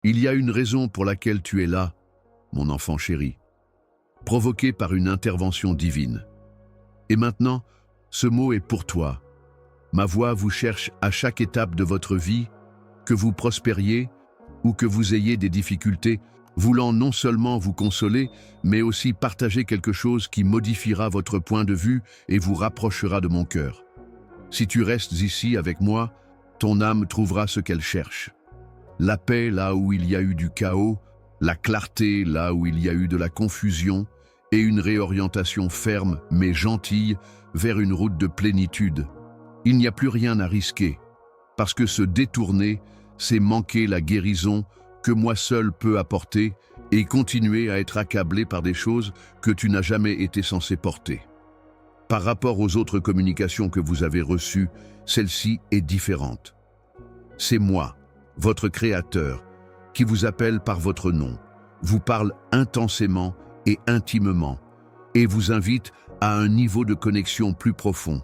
Il y a une raison pour laquelle tu es là, mon enfant chéri, provoqué par une intervention divine. Et maintenant, ce mot est pour toi. Ma voix vous cherche à chaque étape de votre vie, que vous prospériez ou que vous ayez des difficultés, voulant non seulement vous consoler, mais aussi partager quelque chose qui modifiera votre point de vue et vous rapprochera de mon cœur. Si tu restes ici avec moi, ton âme trouvera ce qu'elle cherche. La paix là où il y a eu du chaos, la clarté là où il y a eu de la confusion, et une réorientation ferme mais gentille vers une route de plénitude. Il n'y a plus rien à risquer, parce que se détourner, c'est manquer la guérison que moi seul peux apporter et continuer à être accablé par des choses que tu n'as jamais été censé porter. Par rapport aux autres communications que vous avez reçues, celle-ci est différente. C'est moi, votre Créateur, qui vous appelle par votre nom, vous parle intensément et intimement, et vous invite à un niveau de connexion plus profond.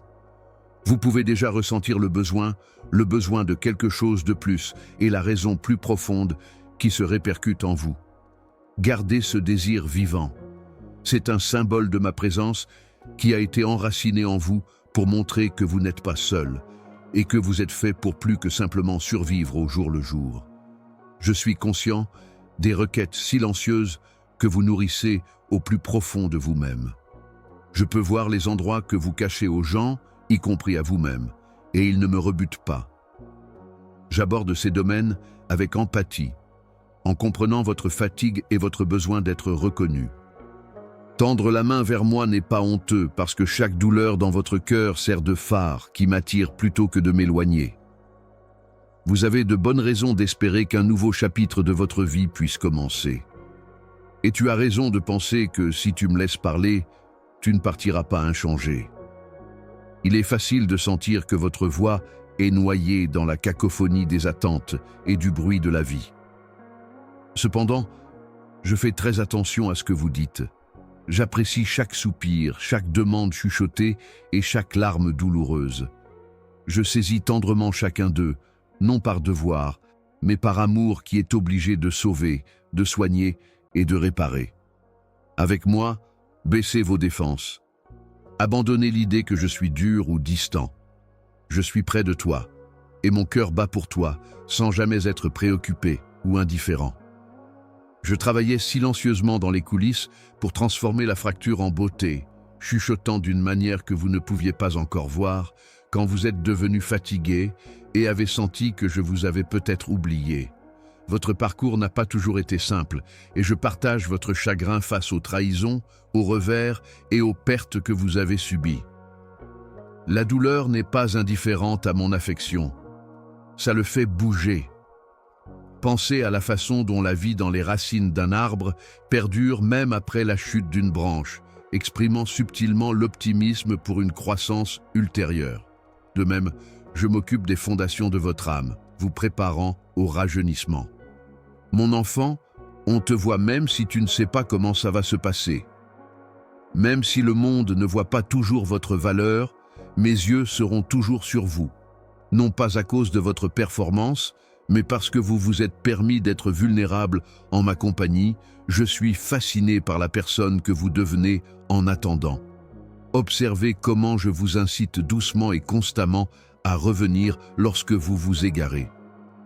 Vous pouvez déjà ressentir le besoin de quelque chose de plus et la raison plus profonde qui se répercute en vous. Gardez ce désir vivant. C'est un symbole de ma présence qui a été enraciné en vous pour montrer que vous n'êtes pas seul et que vous êtes fait pour plus que simplement survivre au jour le jour. Je suis conscient des requêtes silencieuses que vous nourrissez au plus profond de vous-même. Je peux voir les endroits que vous cachez aux gens, y compris à vous-même, et ils ne me rebutent pas. J'aborde ces domaines avec empathie, en comprenant votre fatigue et votre besoin d'être reconnu. Tendre la main vers moi n'est pas honteux parce que chaque douleur dans votre cœur sert de phare qui m'attire plutôt que de m'éloigner. Vous avez de bonnes raisons d'espérer qu'un nouveau chapitre de votre vie puisse commencer. Et tu as raison de penser que si tu me laisses parler, tu ne partiras pas inchangé. Il est facile de sentir que votre voix est noyée dans la cacophonie des attentes et du bruit de la vie. Cependant, je fais très attention à ce que vous dites. J'apprécie chaque soupir, chaque demande chuchotée et chaque larme douloureuse. Je saisis tendrement chacun d'eux, non par devoir, mais par amour qui est obligé de sauver, de soigner et de réparer. Avec moi, baissez vos défenses. Abandonnez l'idée que je suis dur ou distant. Je suis près de toi, et mon cœur bat pour toi, sans jamais être préoccupé ou indifférent. Je travaillais silencieusement dans les coulisses pour transformer la fracture en beauté, chuchotant d'une manière que vous ne pouviez pas encore voir, quand vous êtes devenu fatigué et avez senti que je vous avais peut-être oublié. Votre parcours n'a pas toujours été simple, et je partage votre chagrin face aux trahisons, aux revers et aux pertes que vous avez subies. La douleur n'est pas indifférente à mon affection. Ça le fait bouger. Pensez à la façon dont la vie dans les racines d'un arbre perdure même après la chute d'une branche, exprimant subtilement l'optimisme pour une croissance ultérieure. De même, je m'occupe des fondations de votre âme, vous préparant au rajeunissement. Mon enfant, on te voit même si tu ne sais pas comment ça va se passer. Même si le monde ne voit pas toujours votre valeur, mes yeux seront toujours sur vous. Non pas à cause de votre performance, mais parce que vous vous êtes permis d'être vulnérable en ma compagnie, je suis fasciné par la personne que vous devenez en attendant. Observez comment je vous incite doucement et constamment à revenir lorsque vous vous égarez.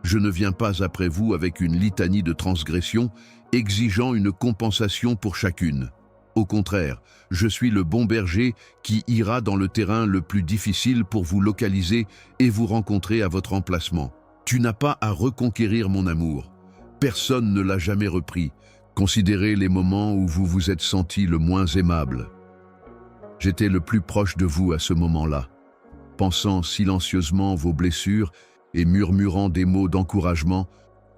Je ne viens pas après vous avec une litanie de transgressions, exigeant une compensation pour chacune. Au contraire, je suis le bon berger qui ira dans le terrain le plus difficile pour vous localiser et vous rencontrer à votre emplacement. Tu n'as pas à reconquérir mon amour. Personne ne l'a jamais repris. Considérez les moments où vous vous êtes senti le moins aimable. J'étais le plus proche de vous à ce moment-là, pensant silencieusement vos blessures et murmurant des mots d'encouragement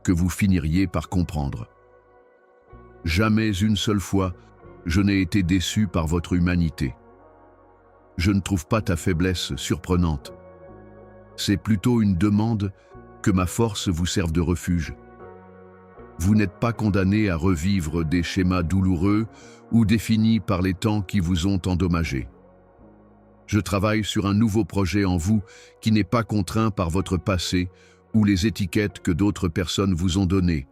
que vous finiriez par comprendre. Jamais une seule fois, je n'ai été déçu par votre humanité. Je ne trouve pas ta faiblesse surprenante. C'est plutôt une demande que ma force vous serve de refuge. Vous n'êtes pas condamné à revivre des schémas douloureux ou définis par les temps qui vous ont endommagé. Je travaille sur un nouveau projet en vous qui n'est pas contraint par votre passé ou les étiquettes que d'autres personnes vous ont données.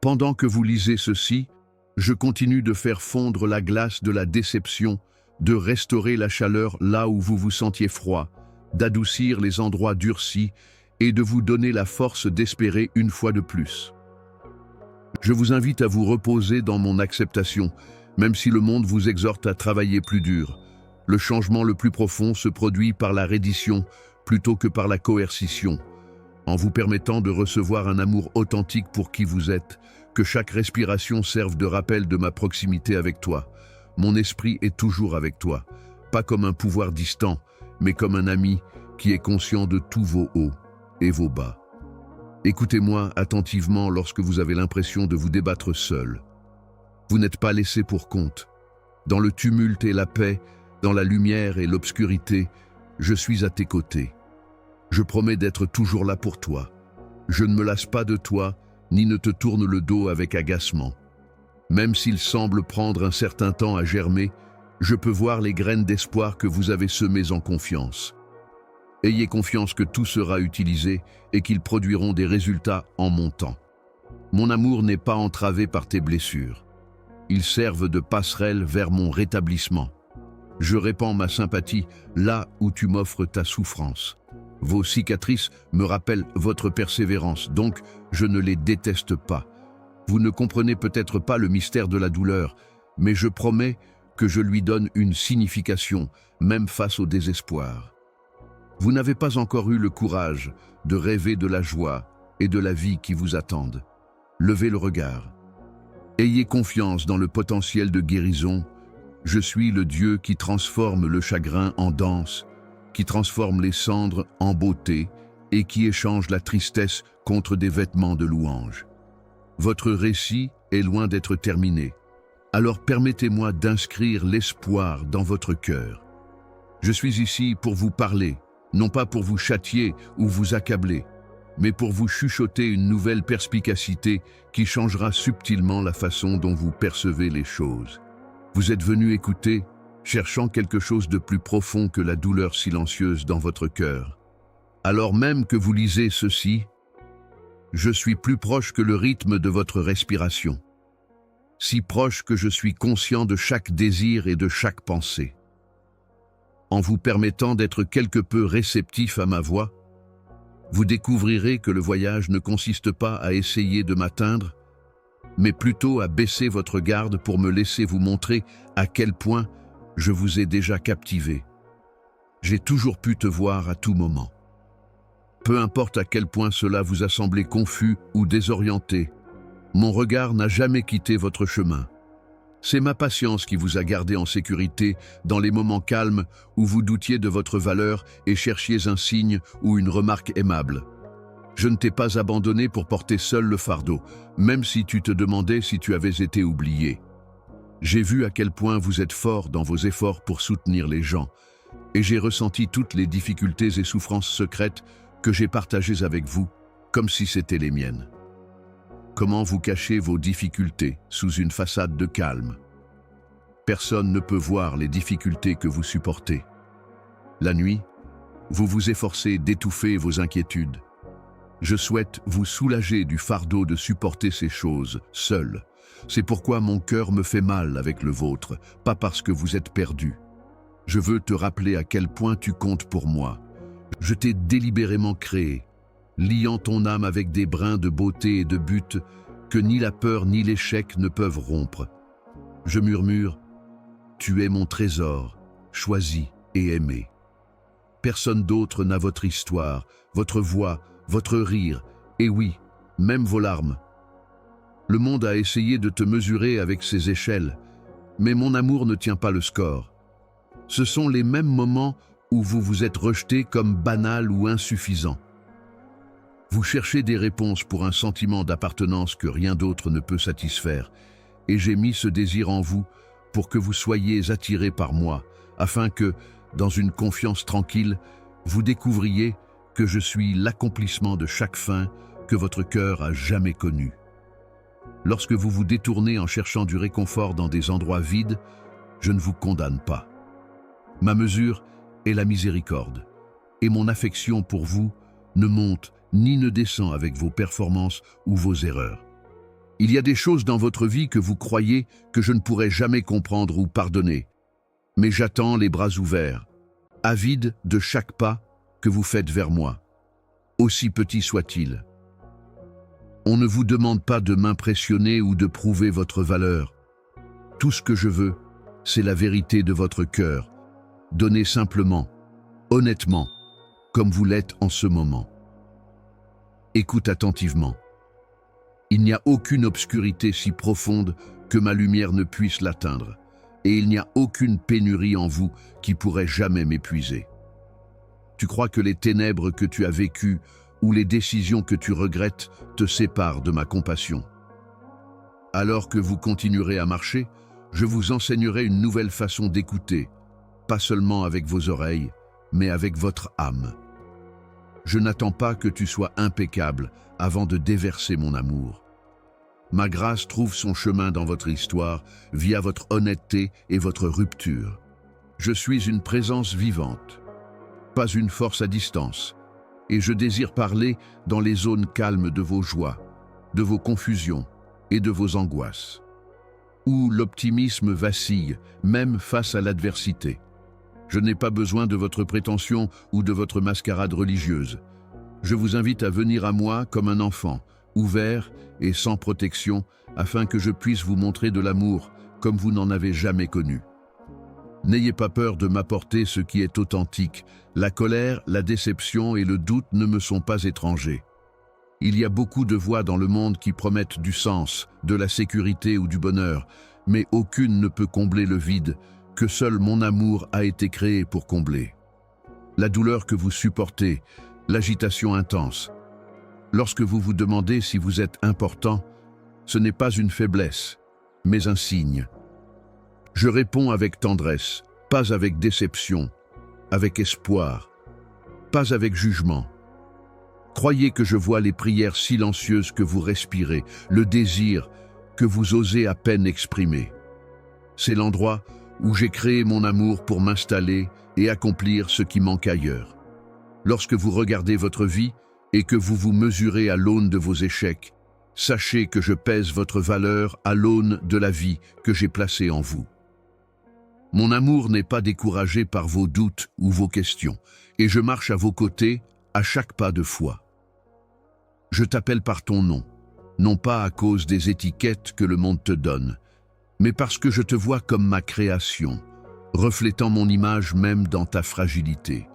Pendant que vous lisez ceci, je continue de faire fondre la glace de la déception, de restaurer la chaleur là où vous vous sentiez froid, d'adoucir les endroits durcis et de vous donner la force d'espérer une fois de plus. Je vous invite à vous reposer dans mon acceptation, même si le monde vous exhorte à travailler plus dur. Le changement le plus profond se produit par la reddition plutôt que par la coercition. En vous permettant de recevoir un amour authentique pour qui vous êtes, que chaque respiration serve de rappel de ma proximité avec toi. Mon esprit est toujours avec toi, pas comme un pouvoir distant, mais comme un ami qui est conscient de tous vos hauts et vos bas. Écoutez-moi attentivement lorsque vous avez l'impression de vous débattre seul. Vous n'êtes pas laissé pour compte. Dans le tumulte et la paix, dans la lumière et l'obscurité, je suis à tes côtés. Je promets d'être toujours là pour toi. Je ne me lasse pas de toi, ni ne te tourne le dos avec agacement. Même s'il semble prendre un certain temps à germer, je peux voir les graines d'espoir que vous avez semées en confiance. Ayez confiance que tout sera utilisé et qu'ils produiront des résultats en mon temps. Mon amour n'est pas entravé par tes blessures. Ils servent de passerelle vers mon rétablissement. Je répands ma sympathie là où tu m'offres ta souffrance. Vos cicatrices me rappellent votre persévérance, donc je ne les déteste pas. Vous ne comprenez peut-être pas le mystère de la douleur, mais je promets que je lui donne une signification, même face au désespoir. Vous n'avez pas encore eu le courage de rêver de la joie et de la vie qui vous attendent. Levez le regard. Ayez confiance dans le potentiel de guérison. Je suis le Dieu qui transforme le chagrin en danse, qui transforme les cendres en beauté et qui échange la tristesse contre des vêtements de louange. Votre récit est loin d'être terminé. Alors permettez-moi d'inscrire l'espoir dans votre cœur. Je suis ici pour vous parler, non pas pour vous châtier ou vous accabler, mais pour vous chuchoter une nouvelle perspicacité qui changera subtilement la façon dont vous percevez les choses. Vous êtes venu écouter, cherchant quelque chose de plus profond que la douleur silencieuse dans votre cœur. Alors même que vous lisez ceci, je suis plus proche que le rythme de votre respiration, si proche que je suis conscient de chaque désir et de chaque pensée. En vous permettant d'être quelque peu réceptif à ma voix, vous découvrirez que le voyage ne consiste pas à essayer de m'atteindre, mais plutôt à baisser votre garde pour me laisser vous montrer à quel point je vous ai déjà captivé. J'ai toujours pu te voir à tout moment. Peu importe à quel point cela vous a semblé confus ou désorienté, mon regard n'a jamais quitté votre chemin. C'est ma patience qui vous a gardé en sécurité dans les moments calmes où vous doutiez de votre valeur et cherchiez un signe ou une remarque aimable. Je ne t'ai pas abandonné pour porter seul le fardeau, même si tu te demandais si tu avais été oublié. J'ai vu à quel point vous êtes fort dans vos efforts pour soutenir les gens, et j'ai ressenti toutes les difficultés et souffrances secrètes que j'ai partagées avec vous, comme si c'était les miennes. Comment vous cachez vos difficultés sous une façade de calme? Personne ne peut voir les difficultés que vous supportez. La nuit, vous vous efforcez d'étouffer vos inquiétudes. Je souhaite vous soulager du fardeau de supporter ces choses seul. C'est pourquoi mon cœur me fait mal avec le vôtre, pas parce que vous êtes perdu. Je veux te rappeler à quel point tu comptes pour moi. Je t'ai délibérément créé, liant ton âme avec des brins de beauté et de but que ni la peur ni l'échec ne peuvent rompre. Je murmure, tu es mon trésor, choisi et aimé. Personne d'autre n'a votre histoire, votre voix, votre rire, et oui, même vos larmes. Le monde a essayé de te mesurer avec ses échelles, mais mon amour ne tient pas le score. Ce sont les mêmes moments où vous vous êtes rejeté comme banal ou insuffisant. Vous cherchez des réponses pour un sentiment d'appartenance que rien d'autre ne peut satisfaire, et j'ai mis ce désir en vous pour que vous soyez attirés par moi, afin que, dans une confiance tranquille, vous découvriez que je suis l'accomplissement de chaque fin que votre cœur a jamais connu. Lorsque vous vous détournez en cherchant du réconfort dans des endroits vides, je ne vous condamne pas. Ma mesure est la miséricorde, et mon affection pour vous ne monte ni ne descend avec vos performances ou vos erreurs. Il y a des choses dans votre vie que vous croyez que je ne pourrai jamais comprendre ou pardonner. Mais j'attends les bras ouverts, avide de chaque pas que vous faites vers moi, aussi petit soit-il. On ne vous demande pas de m'impressionner ou de prouver votre valeur. Tout ce que je veux, c'est la vérité de votre cœur. Donnez simplement, honnêtement, comme vous l'êtes en ce moment. Écoute attentivement. Il n'y a aucune obscurité si profonde que ma lumière ne puisse l'atteindre, et il n'y a aucune pénurie en vous qui pourrait jamais m'épuiser. Tu crois que les ténèbres que tu as vécues ou les décisions que tu regrettes te séparent de ma compassion. Alors que vous continuerez à marcher, je vous enseignerai une nouvelle façon d'écouter, pas seulement avec vos oreilles, mais avec votre âme. Je n'attends pas que tu sois impeccable avant de déverser mon amour. Ma grâce trouve son chemin dans votre histoire via votre honnêteté et votre rupture. Je suis une présence vivante, pas une force à distance, et je désire parler dans les zones calmes de vos joies, de vos confusions et de vos angoisses, où l'optimisme vacille, même face à l'adversité. Je n'ai pas besoin de votre prétention ou de votre mascarade religieuse. Je vous invite à venir à moi comme un enfant, ouvert et sans protection, afin que je puisse vous montrer de l'amour comme vous n'en avez jamais connu. N'ayez pas peur de m'apporter ce qui est authentique. La colère, la déception et le doute ne me sont pas étrangers. Il y a beaucoup de voix dans le monde qui promettent du sens, de la sécurité ou du bonheur, mais aucune ne peut combler le vide que seul mon amour a été créé pour combler. La douleur que vous supportez, l'agitation intense. Lorsque vous vous demandez si vous êtes important, ce n'est pas une faiblesse, mais un signe. Je réponds avec tendresse, pas avec déception, avec espoir, pas avec jugement. Croyez que je vois les prières silencieuses que vous respirez, le désir que vous osez à peine exprimer. C'est l'endroit où j'ai créé mon amour pour m'installer et accomplir ce qui manque ailleurs. Lorsque vous regardez votre vie et que vous vous mesurez à l'aune de vos échecs, sachez que je pèse votre valeur à l'aune de la vie que j'ai placée en vous. Mon amour n'est pas découragé par vos doutes ou vos questions, et je marche à vos côtés à chaque pas de foi. Je t'appelle par ton nom, non pas à cause des étiquettes que le monde te donne, mais parce que je te vois comme ma création, reflétant mon image même dans ta fragilité.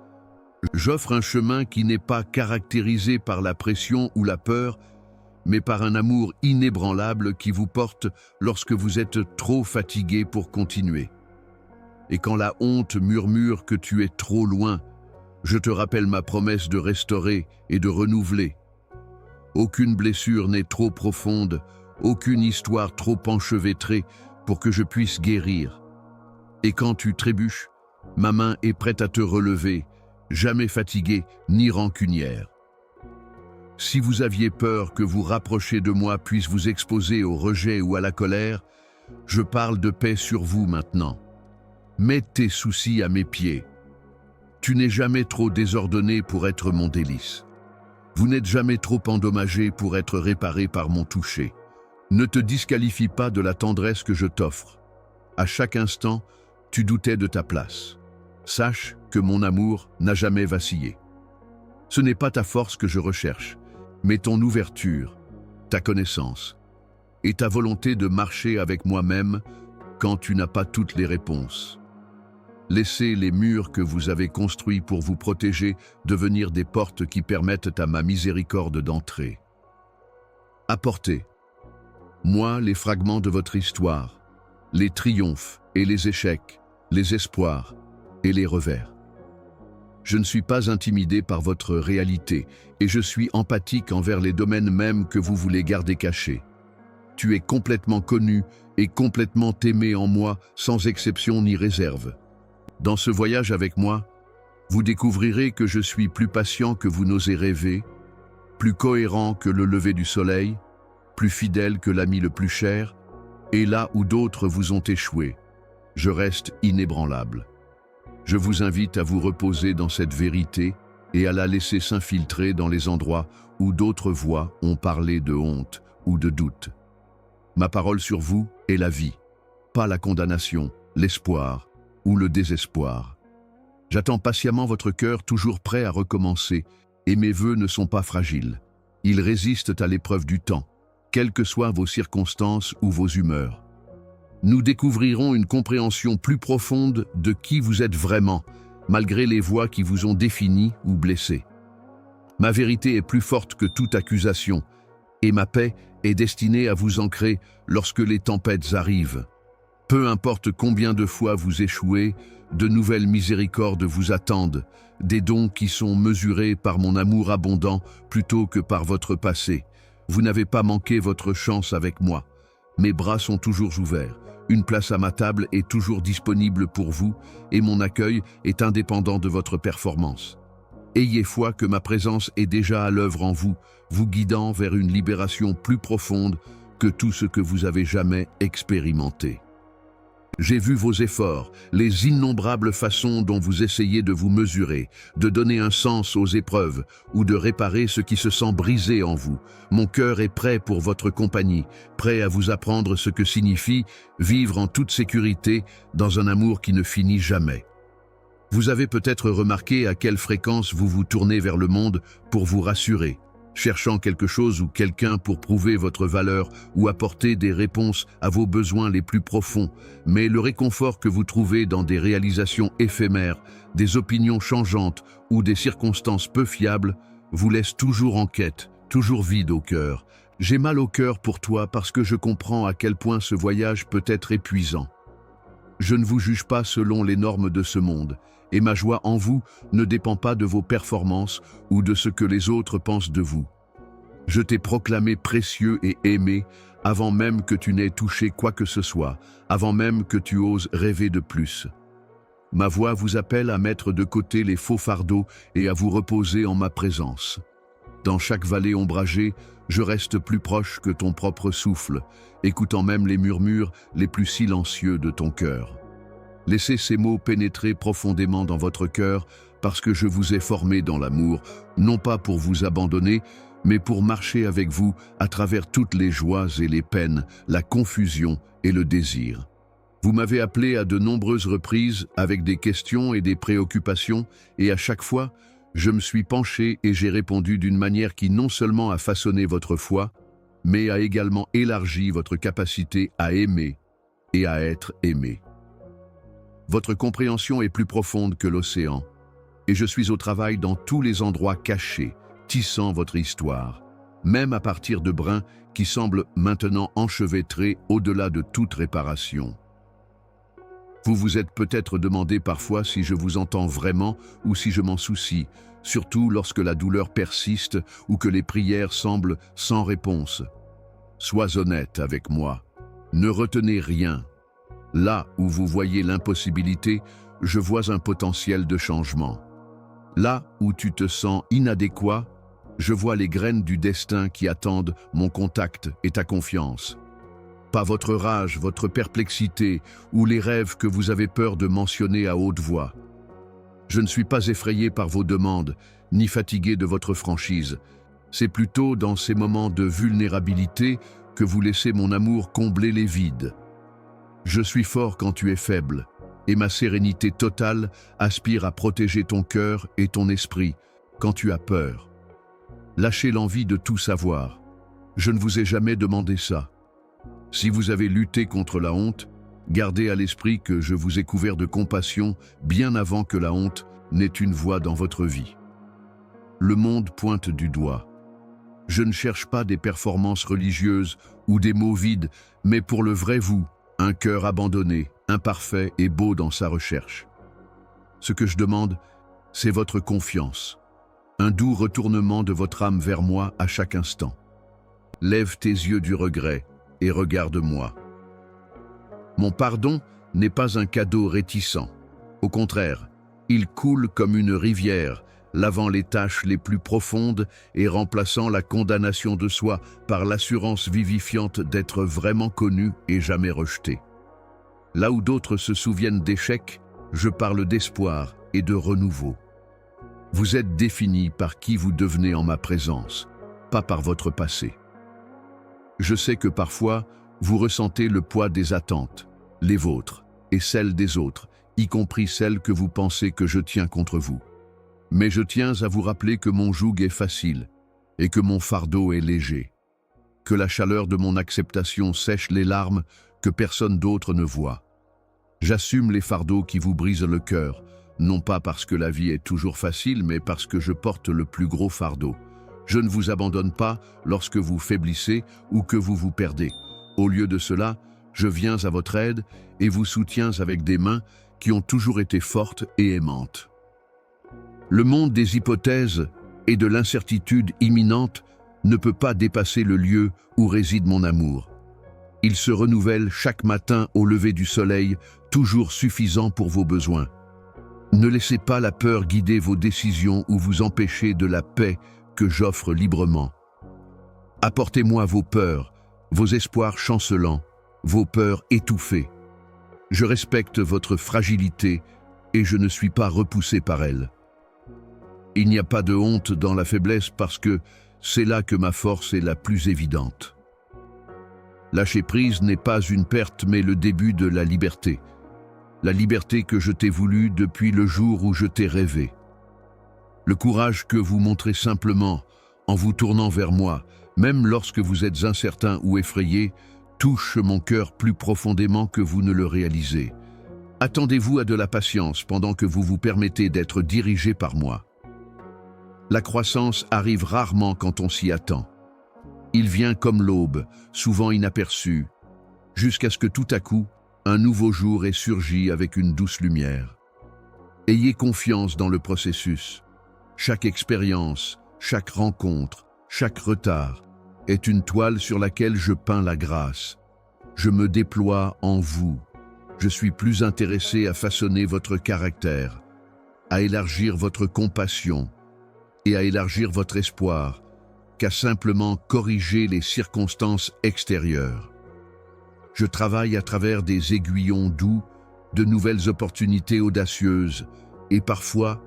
J'offre un chemin qui n'est pas caractérisé par la pression ou la peur, mais par un amour inébranlable qui vous porte lorsque vous êtes trop fatigué pour continuer. Et quand la honte murmure que tu es trop loin, je te rappelle ma promesse de restaurer et de renouveler. Aucune blessure n'est trop profonde, aucune histoire trop enchevêtrée pour que je puisse guérir. Et quand tu trébuches, ma main est prête à te relever, jamais fatiguée ni rancunière. Si vous aviez peur que vous rapprocher de moi puisse vous exposer au rejet ou à la colère, je parle de paix sur vous maintenant. Mets tes soucis à mes pieds. Tu n'es jamais trop désordonné pour être mon délice. Vous n'êtes jamais trop endommagé pour être réparé par mon toucher. Ne te disqualifie pas de la tendresse que je t'offre. À chaque instant, tu doutais de ta place. Sache que mon amour n'a jamais vacillé. Ce n'est pas ta force que je recherche, mais ton ouverture, ta connaissance et ta volonté de marcher avec moi-même quand tu n'as pas toutes les réponses. Laissez les murs que vous avez construits pour vous protéger devenir des portes qui permettent à ma miséricorde d'entrer. Apportez, moi, les fragments de votre histoire, les triomphes et les échecs, les espoirs et les revers. Je ne suis pas intimidé par votre réalité et je suis empathique envers les domaines mêmes que vous voulez garder cachés. Tu es complètement connu et complètement aimé en moi sans exception ni réserve. Dans ce voyage avec moi, vous découvrirez que je suis plus patient que vous n'osez rêver, plus cohérent que le lever du soleil, plus fidèle que l'ami le plus cher, et là où d'autres vous ont échoué, je reste inébranlable. Je vous invite à vous reposer dans cette vérité et à la laisser s'infiltrer dans les endroits où d'autres voix ont parlé de honte ou de doute. Ma parole sur vous est la vie, pas la condamnation, l'espoir ou le désespoir. J'attends patiemment votre cœur toujours prêt à recommencer, et mes vœux ne sont pas fragiles. Ils résistent à l'épreuve du temps, quelles que soient vos circonstances ou vos humeurs. Nous découvrirons une compréhension plus profonde de qui vous êtes vraiment, malgré les voix qui vous ont défini ou blessé. Ma vérité est plus forte que toute accusation, et ma paix est destinée à vous ancrer lorsque les tempêtes arrivent. Peu importe combien de fois vous échouez, de nouvelles miséricordes vous attendent, des dons qui sont mesurés par mon amour abondant plutôt que par votre passé. Vous n'avez pas manqué votre chance avec moi. Mes bras sont toujours ouverts. Une place à ma table est toujours disponible pour vous et mon accueil est indépendant de votre performance. Ayez foi que ma présence est déjà à l'œuvre en vous, vous guidant vers une libération plus profonde que tout ce que vous avez jamais expérimenté. J'ai vu vos efforts, les innombrables façons dont vous essayez de vous mesurer, de donner un sens aux épreuves ou de réparer ce qui se sent brisé en vous. Mon cœur est prêt pour votre compagnie, prêt à vous apprendre ce que signifie vivre en toute sécurité dans un amour qui ne finit jamais. Vous avez peut-être remarqué à quelle fréquence vous vous tournez vers le monde pour vous rassurer, cherchant quelque chose ou quelqu'un pour prouver votre valeur ou apporter des réponses à vos besoins les plus profonds. Mais le réconfort que vous trouvez dans des réalisations éphémères, des opinions changeantes ou des circonstances peu fiables vous laisse toujours en quête, toujours vide au cœur. J'ai mal au cœur pour toi parce que je comprends à quel point ce voyage peut être épuisant. Je ne vous juge pas selon les normes de ce monde, et ma joie en vous ne dépend pas de vos performances ou de ce que les autres pensent de vous. Je t'ai proclamé précieux et aimé avant même que tu n'aies touché quoi que ce soit, avant même que tu oses rêver de plus. Ma voix vous appelle à mettre de côté les faux fardeaux et à vous reposer en ma présence. Dans chaque vallée ombragée, je reste plus proche que ton propre souffle, écoutant même les murmures les plus silencieux de ton cœur. Laissez ces mots pénétrer profondément dans votre cœur parce que je vous ai formé dans l'amour, non pas pour vous abandonner, mais pour marcher avec vous à travers toutes les joies et les peines, la confusion et le désir. Vous m'avez appelé à de nombreuses reprises avec des questions et des préoccupations, et à chaque fois, je me suis penché et j'ai répondu d'une manière qui non seulement a façonné votre foi, mais a également élargi votre capacité à aimer et à être aimé. Votre compréhension est plus profonde que l'océan, et je suis au travail dans tous les endroits cachés, tissant votre histoire, même à partir de brins qui semblent maintenant enchevêtrés au-delà de toute réparation. Vous vous êtes peut-être demandé parfois si je vous entends vraiment ou si je m'en soucie, surtout lorsque la douleur persiste ou que les prières semblent sans réponse. Sois honnête avec moi, ne retenez rien. Là où vous voyez l'impossibilité, je vois un potentiel de changement. Là où tu te sens inadéquat, je vois les graines du destin qui attendent mon contact et ta confiance. Pas votre rage, votre perplexité ou les rêves que vous avez peur de mentionner à haute voix. Je ne suis pas effrayé par vos demandes, ni fatigué de votre franchise. C'est plutôt dans ces moments de vulnérabilité que vous laissez mon amour combler les vides. Je suis fort quand tu es faible, et ma sérénité totale aspire à protéger ton cœur et ton esprit quand tu as peur. Lâchez l'envie de tout savoir. Je ne vous ai jamais demandé ça. Si vous avez lutté contre la honte, gardez à l'esprit que je vous ai couvert de compassion bien avant que la honte n'ait une voix dans votre vie. Le monde pointe du doigt. Je ne cherche pas des performances religieuses ou des mots vides, mais pour le vrai vous, un cœur abandonné, imparfait et beau dans sa recherche. Ce que je demande, c'est votre confiance, un doux retournement de votre âme vers moi à chaque instant. Lève tes yeux du regret et regarde-moi. Mon pardon n'est pas un cadeau réticent. Au contraire, il coule comme une rivière, lavant les taches les plus profondes et remplaçant la condamnation de soi par l'assurance vivifiante d'être vraiment connu et jamais rejeté. Là où d'autres se souviennent d'échecs, je parle d'espoir et de renouveau. Vous êtes défini par qui vous devenez en ma présence, pas par votre passé. Je sais que parfois, vous ressentez le poids des attentes, les vôtres et celles des autres, y compris celles que vous pensez que je tiens contre vous. Mais je tiens à vous rappeler que mon joug est facile et que mon fardeau est léger, que la chaleur de mon acceptation sèche les larmes que personne d'autre ne voit. J'assume les fardeaux qui vous brisent le cœur, non pas parce que la vie est toujours facile, mais parce que je porte le plus gros fardeau. Je ne vous abandonne pas lorsque vous faiblissez ou que vous vous perdez. Au lieu de cela, je viens à votre aide et vous soutiens avec des mains qui ont toujours été fortes et aimantes. Le monde des hypothèses et de l'incertitude imminente ne peut pas dépasser le lieu où réside mon amour. Il se renouvelle chaque matin au lever du soleil, toujours suffisant pour vos besoins. Ne laissez pas la peur guider vos décisions ou vous empêcher de la paix que j'offre librement. Apportez-moi vos peurs, vos espoirs chancelants, vos peurs étouffées. Je respecte votre fragilité et je ne suis pas repoussé par elle. Il n'y a pas de honte dans la faiblesse parce que c'est là que ma force est la plus évidente. Lâcher prise n'est pas une perte mais le début de la liberté. La liberté que je t'ai voulue depuis le jour où je t'ai rêvé. Le courage que vous montrez simplement en vous tournant vers moi, même lorsque vous êtes incertain ou effrayé, touche mon cœur plus profondément que vous ne le réalisez. Attendez-vous à de la patience pendant que vous vous permettez d'être dirigé par moi. La croissance arrive rarement quand on s'y attend. Il vient comme l'aube, souvent inaperçu, jusqu'à ce que tout à coup, un nouveau jour ait surgi avec une douce lumière. Ayez confiance dans le processus. Chaque expérience, chaque rencontre, chaque retard est une toile sur laquelle je peins la grâce. Je me déploie en vous. Je suis plus intéressé à façonner votre caractère, à élargir votre compassion et à élargir votre espoir qu'à simplement corriger les circonstances extérieures. Je travaille à travers des aiguillons doux, de nouvelles opportunités audacieuses et parfois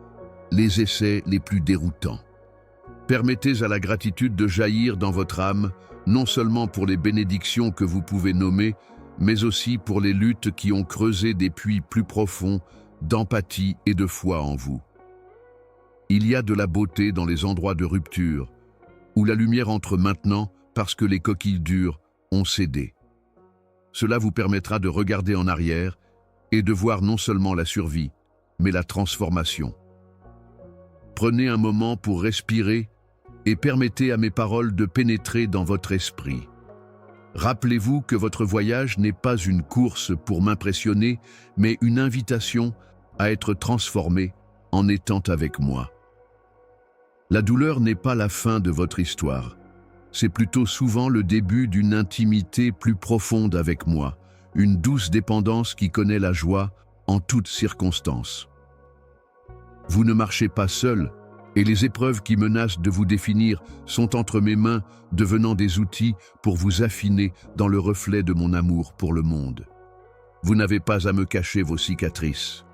les essais les plus déroutants. Permettez à la gratitude de jaillir dans votre âme, non seulement pour les bénédictions que vous pouvez nommer, mais aussi pour les luttes qui ont creusé des puits plus profonds d'empathie et de foi en vous. Il y a de la beauté dans les endroits de rupture, où la lumière entre maintenant parce que les coquilles dures ont cédé. Cela vous permettra de regarder en arrière et de voir non seulement la survie, mais la transformation. Prenez un moment pour respirer et permettez à mes paroles de pénétrer dans votre esprit. Rappelez-vous que votre voyage n'est pas une course pour m'impressionner, mais une invitation à être transformé en étant avec moi. La douleur n'est pas la fin de votre histoire. C'est plutôt souvent le début d'une intimité plus profonde avec moi, une douce dépendance qui connaît la joie en toutes circonstances. Vous ne marchez pas seul, et les épreuves qui menacent de vous définir sont entre mes mains, devenant des outils pour vous affiner dans le reflet de mon amour pour le monde. Vous n'avez pas à me cacher vos cicatrices.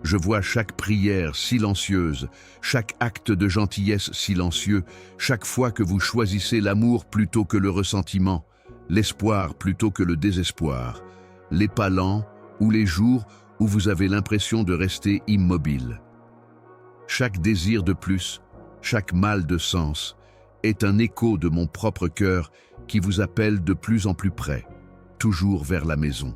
Je vois chaque prière silencieuse, chaque acte de gentillesse silencieux, chaque fois que vous choisissez l'amour plutôt que le ressentiment, l'espoir plutôt que le désespoir, les pas lents ou les jours où vous avez l'impression de rester immobile. Chaque désir de plus, chaque mal de sens, est un écho de mon propre cœur qui vous appelle de plus en plus près, toujours vers la maison.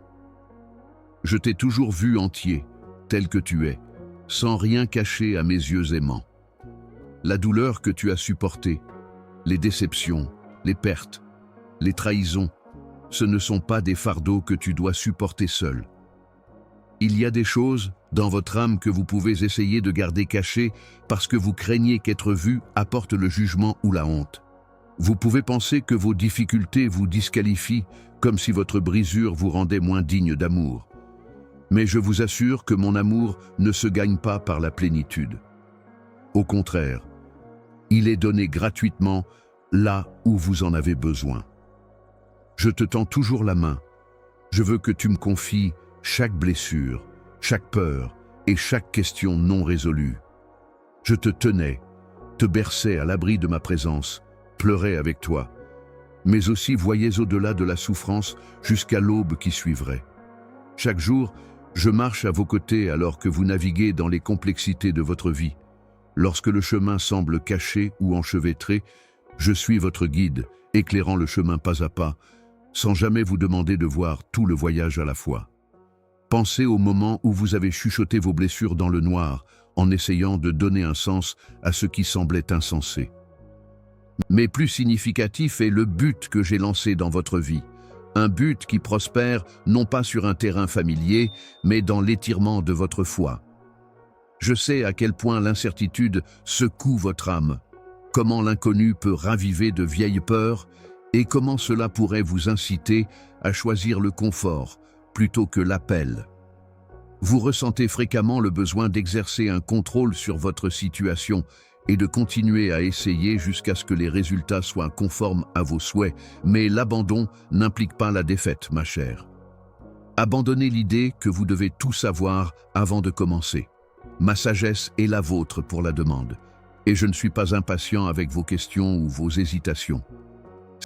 Je t'ai toujours vu entier, tel que tu es, sans rien cacher à mes yeux aimants. La douleur que tu as supportée, les déceptions, les pertes, les trahisons, ce ne sont pas des fardeaux que tu dois supporter seul. Il y a des choses dans votre âme que vous pouvez essayer de garder cachées parce que vous craignez qu'être vu apporte le jugement ou la honte. Vous pouvez penser que vos difficultés vous disqualifient, comme si votre brisure vous rendait moins digne d'amour. Mais je vous assure que mon amour ne se gagne pas par la plénitude. Au contraire, il est donné gratuitement là où vous en avez besoin. Je te tends toujours la main. Je veux que tu me confies chaque blessure, chaque peur et chaque question non résolue. Je te tenais, te berçais à l'abri de ma présence, pleurais avec toi. mais aussi voyez au-delà de la souffrance jusqu'à l'aube qui suivrait. Chaque jour, je marche à vos côtés alors que vous naviguez dans les complexités de votre vie. Lorsque le chemin semble caché ou enchevêtré, je suis votre guide, éclairant le chemin pas à pas, sans jamais vous demander de voir tout le voyage à la fois. Pensez au moment où vous avez chuchoté vos blessures dans le noir, en essayant de donner un sens à ce qui semblait insensé. Mais plus significatif est le but que j'ai lancé dans votre vie. Un but qui prospère non pas sur un terrain familier, mais dans l'étirement de votre foi. Je sais à quel point l'incertitude secoue votre âme, comment l'inconnu peut raviver de vieilles peurs et comment cela pourrait vous inciter à choisir le confort plutôt que l'appel. Vous ressentez fréquemment le besoin d'exercer un contrôle sur votre situation et de continuer à essayer jusqu'à ce que les résultats soient conformes à vos souhaits, mais l'abandon n'implique pas la défaite, ma chère. Abandonnez l'idée que vous devez tout savoir avant de commencer. Ma sagesse est la vôtre pour la demande, et je ne suis pas impatient avec vos questions ou vos hésitations.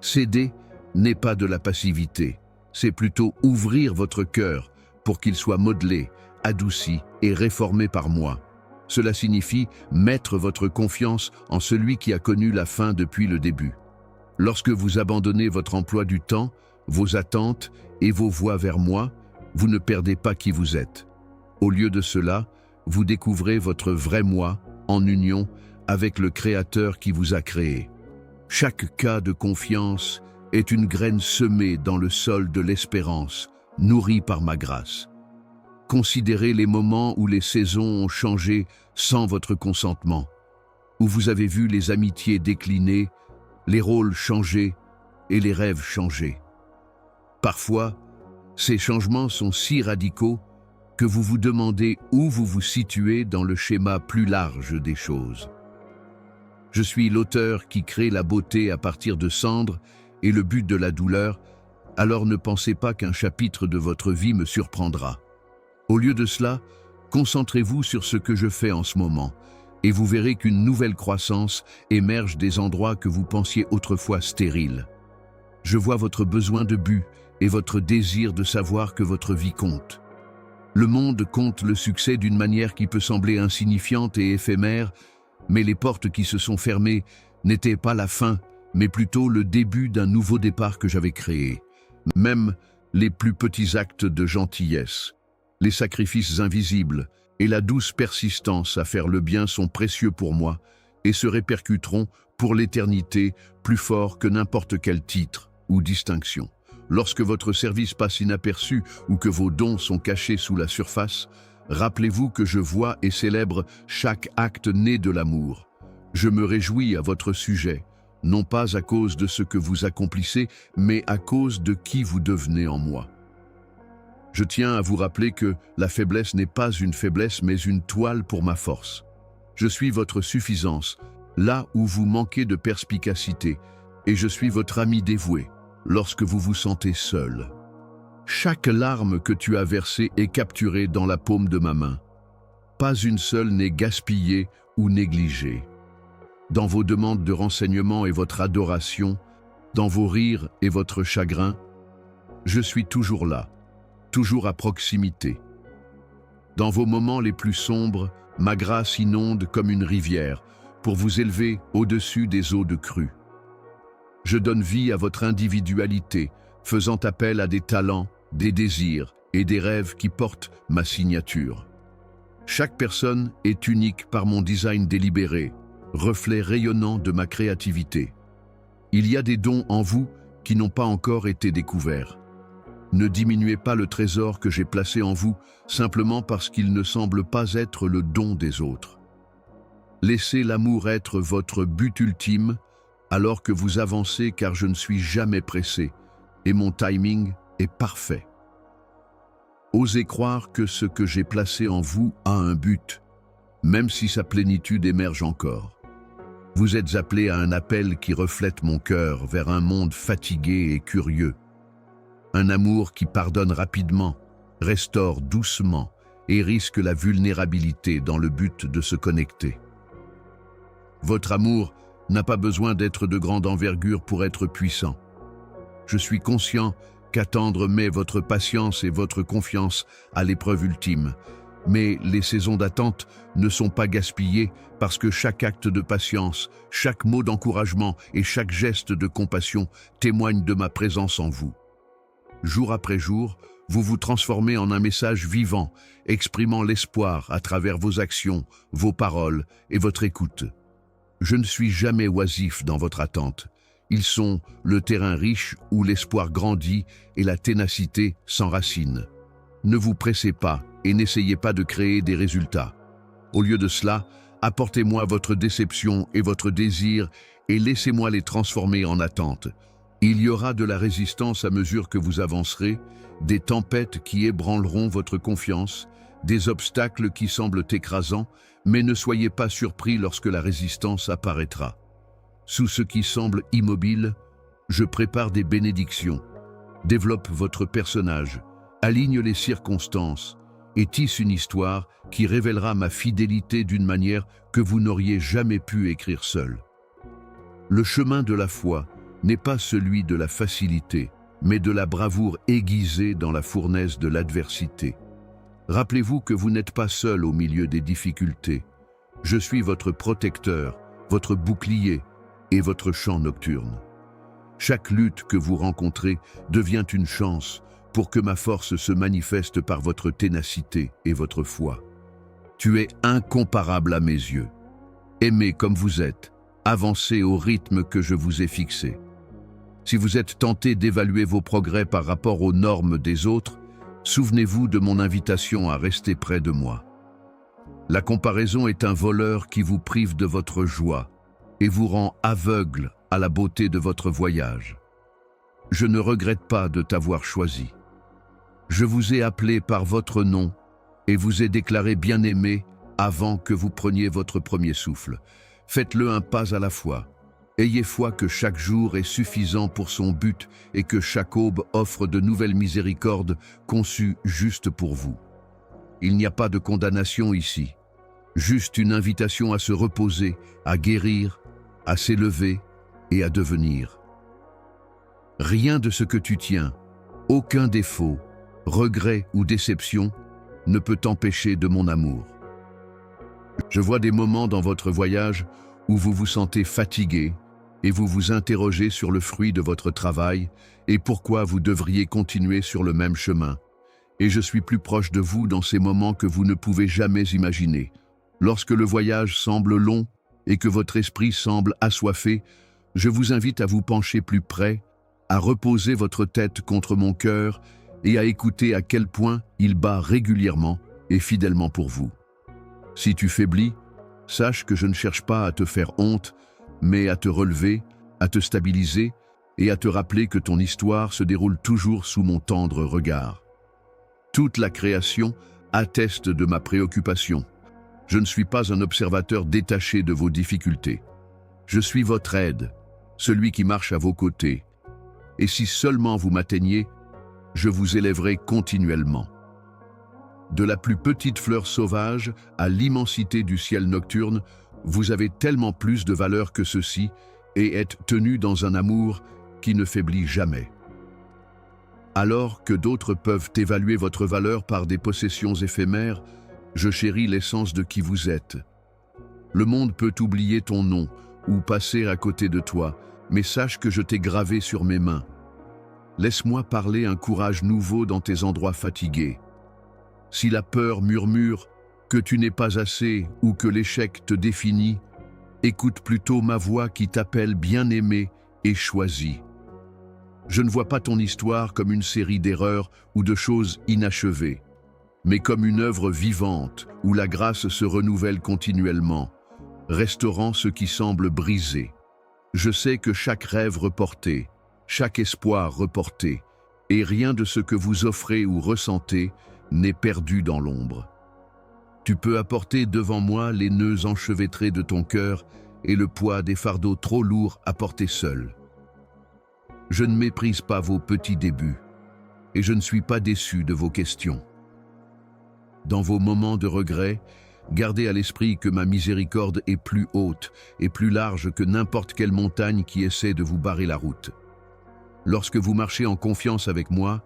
Céder n'est pas de la passivité, c'est plutôt ouvrir votre cœur pour qu'il soit modelé, adouci et réformé par moi. Cela signifie mettre votre confiance en celui qui a connu la fin depuis le début. Lorsque vous abandonnez votre emploi du temps, vos attentes et vos voies vers moi, vous ne perdez pas qui vous êtes. Au lieu de cela, vous découvrez votre vrai moi en union avec le Créateur qui vous a créé. Chaque cas de confiance est une graine semée dans le sol de l'espérance, nourrie par ma grâce. Considérez les moments où les saisons ont changé sans votre consentement, où vous avez vu les amitiés décliner, les rôles changer et les rêves changer. Parfois, ces changements sont si radicaux que vous vous demandez où vous vous situez dans le schéma plus large des choses. Je suis l'auteur qui crée la beauté à partir de cendres et le but de la douleur, alors ne pensez pas qu'un chapitre de votre vie me surprendra. Au lieu de cela, concentrez-vous sur ce que je fais en ce moment, et vous verrez qu'une nouvelle croissance émerge des endroits que vous pensiez autrefois stériles. Je vois votre besoin de but et votre désir de savoir que votre vie compte. Le monde compte le succès d'une manière qui peut sembler insignifiante et éphémère, mais les portes qui se sont fermées n'étaient pas la fin, mais plutôt le début d'un nouveau départ que j'avais créé. Même les plus petits actes de gentillesse, les sacrifices invisibles et la douce persistance à faire le bien sont précieux pour moi et se répercuteront pour l'éternité plus fort que n'importe quel titre ou distinction. Lorsque votre service passe inaperçu ou que vos dons sont cachés sous la surface, rappelez-vous que je vois et célèbre chaque acte né de l'amour. Je me réjouis à votre sujet, non pas à cause de ce que vous accomplissez, mais à cause de qui vous devenez en moi. Je tiens à vous rappeler que la faiblesse n'est pas une faiblesse, mais une toile pour ma force. Je suis votre suffisance, là où vous manquez de perspicacité, et je suis votre ami dévoué, lorsque vous vous sentez seul. Chaque larme que tu as versée est capturée dans la paume de ma main. Pas une seule n'est gaspillée ou négligée. Dans vos demandes de renseignements et votre adoration, dans vos rires et votre chagrin, je suis toujours là, toujours à proximité. Dans vos moments les plus sombres, ma grâce inonde comme une rivière pour vous élever au-dessus des eaux de crue. Je donne vie à votre individualité, faisant appel à des talents, des désirs et des rêves qui portent ma signature. Chaque personne est unique par mon design délibéré, reflet rayonnant de ma créativité. Il y a des dons en vous qui n'ont pas encore été découverts. Ne diminuez pas le trésor que j'ai placé en vous simplement parce qu'il ne semble pas être le don des autres. Laissez l'amour être votre but ultime alors que vous avancez, car je ne suis jamais pressé et mon timing est parfait. Osez croire que ce que j'ai placé en vous a un but, même si sa plénitude émerge encore. Vous êtes appelés à un appel qui reflète mon cœur vers un monde fatigué et curieux. Un amour qui pardonne rapidement, restaure doucement et risque la vulnérabilité dans le but de se connecter. Votre amour n'a pas besoin d'être de grande envergure pour être puissant. Je suis conscient qu'attendre met votre patience et votre confiance à l'épreuve ultime. Mais les saisons d'attente ne sont pas gaspillées parce que chaque acte de patience, chaque mot d'encouragement et chaque geste de compassion témoignent de ma présence en vous. Jour après jour, vous vous transformez en un message vivant, exprimant l'espoir à travers vos actions, vos paroles et votre écoute. Je ne suis jamais oisif dans votre attente. Ils sont le terrain riche où l'espoir grandit et la ténacité s'enracine. Ne vous pressez pas et n'essayez pas de créer des résultats. Au lieu de cela, apportez-moi votre déception et votre désir et laissez-moi les transformer en attente. Il y aura de la résistance à mesure que vous avancerez, des tempêtes qui ébranleront votre confiance, des obstacles qui semblent écrasants, mais ne soyez pas surpris lorsque la résistance apparaîtra. Sous ce qui semble immobile, je prépare des bénédictions. Développe votre personnage, aligne les circonstances et tisse une histoire qui révélera ma fidélité d'une manière que vous n'auriez jamais pu écrire seul. Le chemin de la foi n'est pas celui de la facilité, mais de la bravoure aiguisée dans la fournaise de l'adversité. Rappelez-vous que vous n'êtes pas seul au milieu des difficultés. Je suis votre protecteur, votre bouclier et votre chant nocturne. Chaque lutte que vous rencontrez devient une chance pour que ma force se manifeste par votre ténacité et votre foi. Tu es incomparable à mes yeux. Aimez comme vous êtes, avancez au rythme que je vous ai fixé. Si vous êtes tenté d'évaluer vos progrès par rapport aux normes des autres, souvenez-vous de mon invitation à rester près de moi. La comparaison est un voleur qui vous prive de votre joie et vous rend aveugle à la beauté de votre voyage. Je ne regrette pas de t'avoir choisi. Je vous ai appelé par votre nom et vous ai déclaré bien-aimé avant que vous preniez votre premier souffle. Faites-le un pas à la fois. Ayez foi que chaque jour est suffisant pour son but et que chaque aube offre de nouvelles miséricordes conçues juste pour vous. Il n'y a pas de condamnation ici, juste une invitation à se reposer, à guérir, à s'élever et à devenir. Rien de ce que tu tiens, aucun défaut, regret ou déception ne peut t'empêcher de mon amour. Je vois des moments dans votre voyage où vous vous sentez fatigué et vous vous interrogez sur le fruit de votre travail et pourquoi vous devriez continuer sur le même chemin. Et je suis plus proche de vous dans ces moments que vous ne pouvez jamais imaginer. Lorsque le voyage semble long et que votre esprit semble assoiffé, je vous invite à vous pencher plus près, à reposer votre tête contre mon cœur et à écouter à quel point il bat régulièrement et fidèlement pour vous. Si tu faiblis, sache que je ne cherche pas à te faire honte, mais à te relever, à te stabiliser et à te rappeler que ton histoire se déroule toujours sous mon tendre regard. Toute la création atteste de ma préoccupation. Je ne suis pas un observateur détaché de vos difficultés. Je suis votre aide, celui qui marche à vos côtés. Et si seulement vous m'atteignez, je vous élèverai continuellement. De la plus petite fleur sauvage à l'immensité du ciel nocturne, vous avez tellement plus de valeur que ceci et êtes tenu dans un amour qui ne faiblit jamais. Alors que d'autres peuvent évaluer votre valeur par des possessions éphémères, je chéris l'essence de qui vous êtes. Le monde peut oublier ton nom ou passer à côté de toi, mais sache que je t'ai gravé sur mes mains. Laisse-moi parler un courage nouveau dans tes endroits fatigués. Si la peur murmure que tu n'es pas assez ou que l'échec te définit, écoute plutôt ma voix qui t'appelle bien-aimé et choisi. Je ne vois pas ton histoire comme une série d'erreurs ou de choses inachevées, mais comme une œuvre vivante où la grâce se renouvelle continuellement, restaurant ce qui semble brisé. Je sais que chaque rêve reporté, chaque espoir reporté, et rien de ce que vous offrez ou ressentez n'est perdu dans l'ombre. Tu peux apporter devant moi les nœuds enchevêtrés de ton cœur et le poids des fardeaux trop lourds à porter seul. Je ne méprise pas vos petits débuts, et je ne suis pas déçu de vos questions. Dans vos moments de regret, gardez à l'esprit que ma miséricorde est plus haute et plus large que n'importe quelle montagne qui essaie de vous barrer la route. Lorsque vous marchez en confiance avec moi,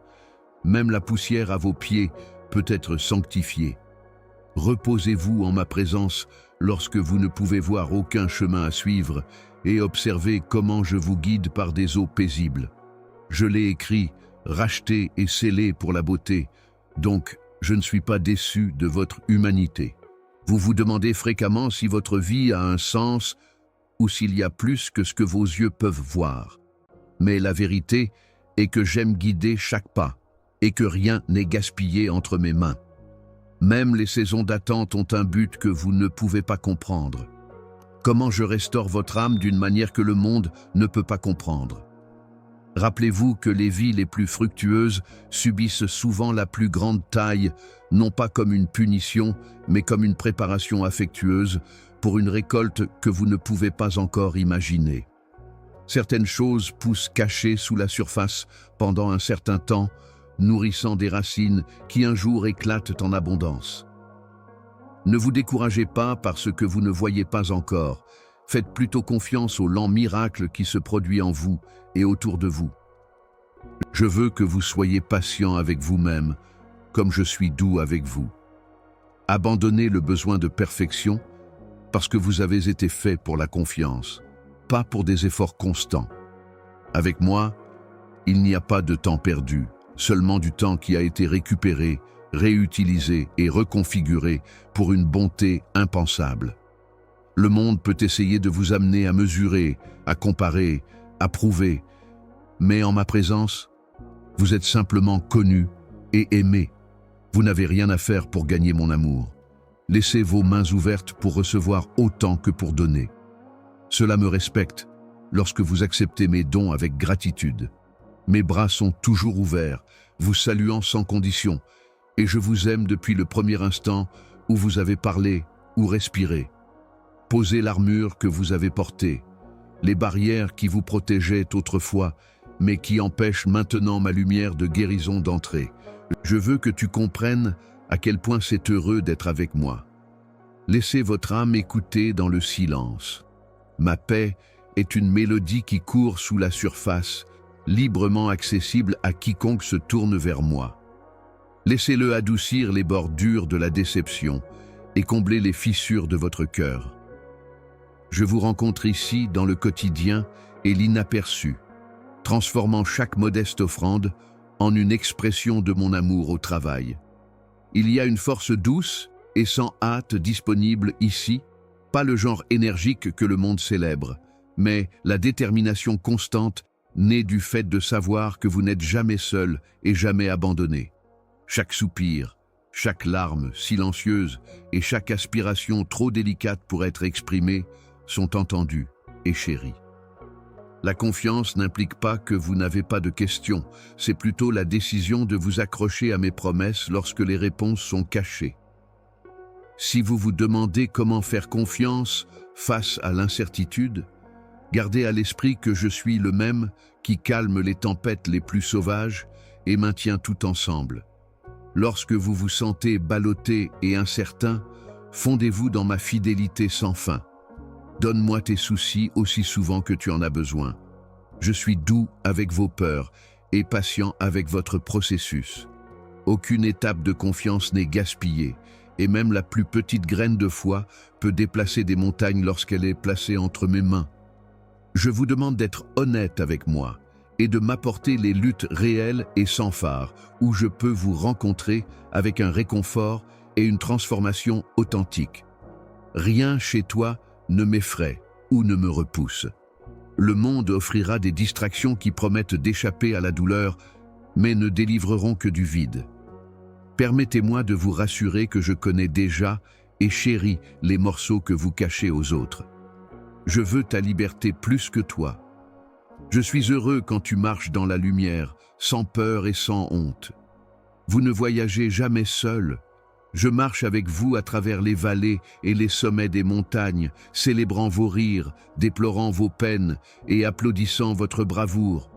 même la poussière à vos pieds peut être sanctifiée. Reposez-vous en ma présence lorsque vous ne pouvez voir aucun chemin à suivre et observez comment je vous guide par des eaux paisibles. Je l'ai écrit, racheté et scellé pour la beauté, donc je ne suis pas déçu de votre humanité. Vous vous demandez fréquemment si votre vie a un sens ou s'il y a plus que ce que vos yeux peuvent voir. Mais la vérité est que j'aime guider chaque pas et que rien n'est gaspillé entre mes mains. Même les saisons d'attente ont un but que vous ne pouvez pas comprendre. Comment je restaure votre âme d'une manière que le monde ne peut pas comprendre. Rappelez-vous que les vies les plus fructueuses subissent souvent la plus grande taille, non pas comme une punition, mais comme une préparation affectueuse pour une récolte que vous ne pouvez pas encore imaginer. Certaines choses poussent cachées sous la surface pendant un certain temps, nourrissant des racines qui un jour éclatent en abondance. Ne vous découragez pas par ce que vous ne voyez pas encore. Faites plutôt confiance au lent miracle qui se produit en vous et autour de vous. Je veux que vous soyez patient avec vous-même, comme je suis doux avec vous. Abandonnez le besoin de perfection, parce que vous avez été fait pour la confiance, pas pour des efforts constants. Avec moi, il n'y a pas de temps perdu, seulement du temps qui a été récupéré, réutilisé et reconfiguré pour une bonté impensable. Le monde peut essayer de vous amener à mesurer, à comparer, à prouver, mais en ma présence, vous êtes simplement connu et aimé. Vous n'avez rien à faire pour gagner mon amour. Laissez vos mains ouvertes pour recevoir autant que pour donner. Cela me respecte lorsque vous acceptez mes dons avec gratitude. Mes bras sont toujours ouverts, vous saluant sans condition, et je vous aime depuis le premier instant où vous avez parlé ou respiré. Posez l'armure que vous avez portée, les barrières qui vous protégeaient autrefois, mais qui empêchent maintenant ma lumière de guérison d'entrer. Je veux que tu comprennes à quel point c'est heureux d'être avec moi. Laissez votre âme écouter dans le silence. Ma paix est une mélodie qui court sous la surface, librement accessible à quiconque se tourne vers moi. Laissez-le adoucir les bords durs de la déception et combler les fissures de votre cœur. Je vous rencontre ici dans le quotidien et l'inaperçu, transformant chaque modeste offrande en une expression de mon amour au travail. Il y a une force douce et sans hâte disponible ici, pas le genre énergique que le monde célèbre, mais la détermination constante née du fait de savoir que vous n'êtes jamais seul et jamais abandonné. Chaque soupir, chaque larme silencieuse et chaque aspiration trop délicate pour être exprimée sont entendues et chéries. La confiance n'implique pas que vous n'avez pas de questions, c'est plutôt la décision de vous accrocher à mes promesses lorsque les réponses sont cachées. Si vous vous demandez comment faire confiance face à l'incertitude, gardez à l'esprit que je suis le même qui calme les tempêtes les plus sauvages et maintient tout ensemble. Lorsque vous vous sentez ballotté et incertain, fondez-vous dans ma fidélité sans fin. Donne-moi tes soucis aussi souvent que tu en as besoin. Je suis doux avec vos peurs et patient avec votre processus. Aucune étape de confiance n'est gaspillée, et même la plus petite graine de foi peut déplacer des montagnes lorsqu'elle est placée entre mes mains. Je vous demande d'être honnête avec moi et de m'apporter les luttes réelles et sans phare, où je peux vous rencontrer avec un réconfort et une transformation authentique. Rien chez toi ne m'effraie ou ne me repousse. Le monde offrira des distractions qui promettent d'échapper à la douleur, mais ne délivreront que du vide. Permettez-moi de vous rassurer que je connais déjà et chéris les morceaux que vous cachez aux autres. Je veux ta liberté plus que toi. Je suis heureux quand tu marches dans la lumière, sans peur et sans honte. Vous ne voyagez jamais seul. Je marche avec vous à travers les vallées et les sommets des montagnes, célébrant vos rires, déplorant vos peines et applaudissant votre bravoure.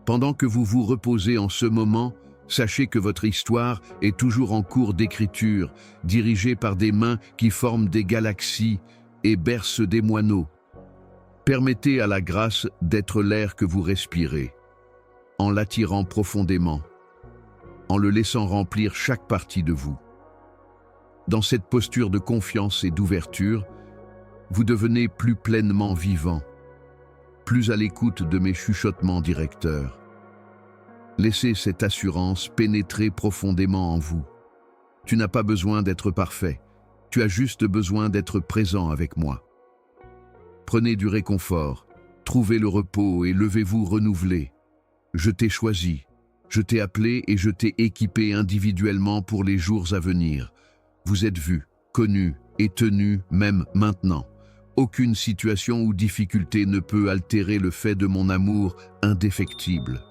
Pendant que vous vous reposez en ce moment, sachez que votre histoire est toujours en cours d'écriture, dirigée par des mains qui forment des galaxies et bercent des moineaux. Permettez à la grâce d'être l'air que vous respirez. en l'attirant profondément, en le laissant remplir chaque partie de vous. Dans cette posture de confiance et d'ouverture, vous devenez plus pleinement vivant, plus à l'écoute de mes chuchotements directeurs. Laissez cette assurance pénétrer profondément en vous. Tu n'as pas besoin d'être parfait, tu as juste besoin d'être présent avec moi. Prenez du réconfort, trouvez le repos et levez-vous renouvelés. Je t'ai choisi, je t'ai appelé et je t'ai équipé individuellement pour les jours à venir. Vous êtes vus, connus et tenus même maintenant. Aucune situation ou difficulté ne peut altérer le fait de mon amour indéfectible.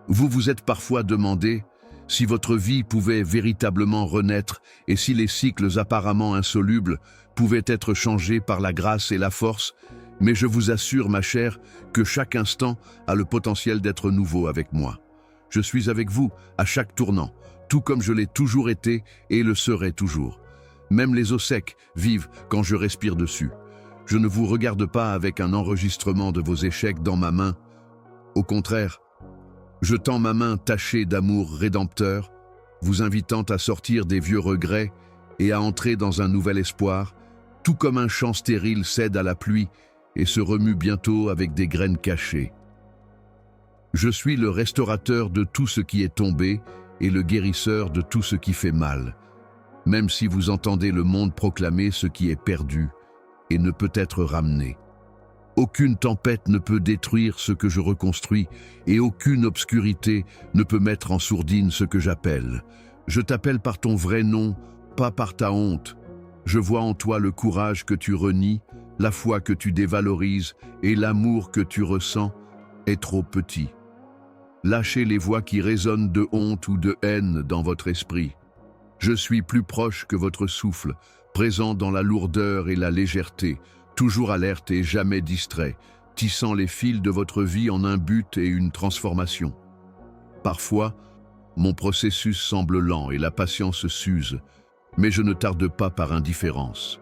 Vous vous êtes parfois demandé si votre vie pouvait véritablement renaître et si les cycles apparemment insolubles pouvaient être changés par la grâce et la force, mais je vous assure, ma chère, que chaque instant a le potentiel d'être nouveau avec moi. Je suis avec vous à chaque tournant, tout comme je l'ai toujours été et le serai toujours. Même les os secs vivent quand je respire dessus. Je ne vous regarde pas avec un enregistrement de vos échecs dans ma main. Au contraire, je tends ma main tachée d'amour rédempteur, vous invitant à sortir des vieux regrets et à entrer dans un nouvel espoir, tout comme un champ stérile cède à la pluie et se remue bientôt avec des graines cachées. Je suis le restaurateur de tout ce qui est tombé et le guérisseur de tout ce qui fait mal, même si vous entendez le monde proclamer ce qui est perdu et ne peut être ramené. Aucune tempête ne peut détruire ce que je reconstruis et aucune obscurité ne peut mettre en sourdine ce que j'appelle. Je t'appelle par ton vrai nom, pas par ta honte. Je vois en toi le courage que tu renies, la foi que tu dévalorises et l'amour que tu ressens est trop petit. Lâchez les voix qui résonnent de honte ou de haine dans votre esprit. Je suis plus proche que votre souffle, présent dans la lourdeur et la légèreté, toujours alerte et jamais distrait, tissant les fils de votre vie en un but et une transformation. Parfois, mon processus semble lent et la patience s'use, mais je ne tarde pas par indifférence.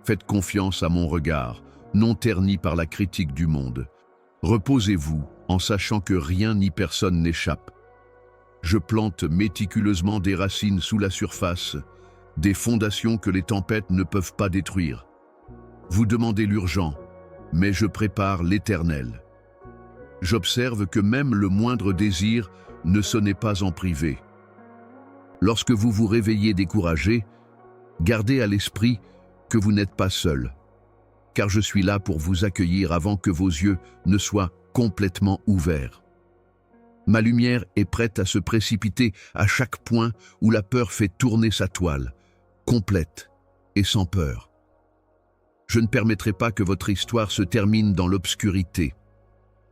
Faites confiance à mon regard, non terni par la critique du monde. Reposez-vous en sachant que rien ni personne n'échappe. Je plante méticuleusement des racines sous la surface, des fondations que les tempêtes ne peuvent pas détruire. Vous demandez l'urgent, mais je prépare l'éternel. J'observe que même le moindre désir ne sonnait pas en privé. Lorsque vous vous réveillez découragé, gardez à l'esprit que vous n'êtes pas seul, car je suis là pour vous accueillir avant que vos yeux ne soient complètement ouverts. Ma lumière est prête à se précipiter à chaque point où la peur fait tourner sa toile, complète et sans peur. Je ne permettrai pas que votre histoire se termine dans l'obscurité.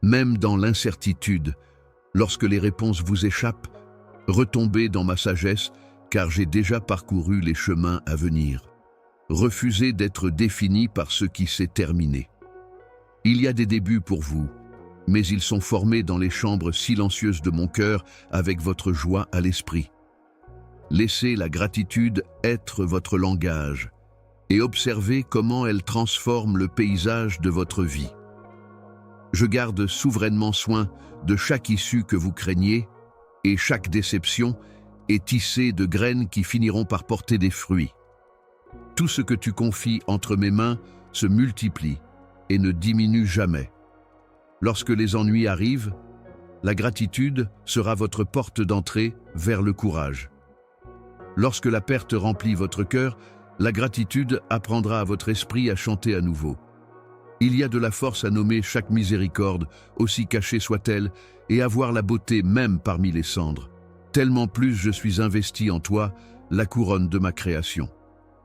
Même dans l'incertitude, lorsque les réponses vous échappent, retombez dans ma sagesse, car j'ai déjà parcouru les chemins à venir. Refusez d'être défini par ce qui s'est terminé. Il y a des débuts pour vous, mais ils sont formés dans les chambres silencieuses de mon cœur avec votre joie à l'esprit. Laissez la gratitude être votre langage et observez comment elle transforme le paysage de votre vie. Je garde souverainement soin de chaque issue que vous craignez et chaque déception est tissée de graines qui finiront par porter des fruits. Tout ce que tu confies entre mes mains se multiplie et ne diminue jamais. Lorsque les ennuis arrivent, la gratitude sera votre porte d'entrée vers le courage. Lorsque la perte remplit votre cœur, la gratitude apprendra à votre esprit à chanter à nouveau. Il y a de la force à nommer chaque miséricorde, aussi cachée soit-elle, et à voir la beauté même parmi les cendres. Tellement plus je suis investi en toi, la couronne de ma création.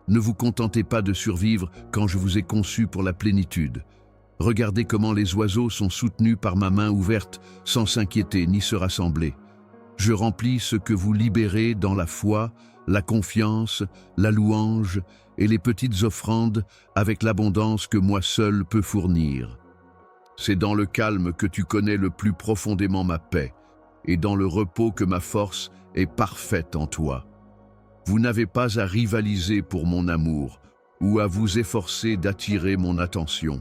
Ne vous contentez pas de survivre quand je vous ai conçu pour la plénitude. Regardez comment les oiseaux sont soutenus par ma main ouverte, sans s'inquiéter ni se rassembler. Je remplis ce que vous libérez dans la foi, la confiance, la louange et les petites offrandes avec l'abondance que moi seul peux fournir. C'est dans le calme que tu connais le plus profondément ma paix, et dans le repos que ma force est parfaite en toi. Vous n'avez pas à rivaliser pour mon amour, ou à vous efforcer d'attirer mon attention.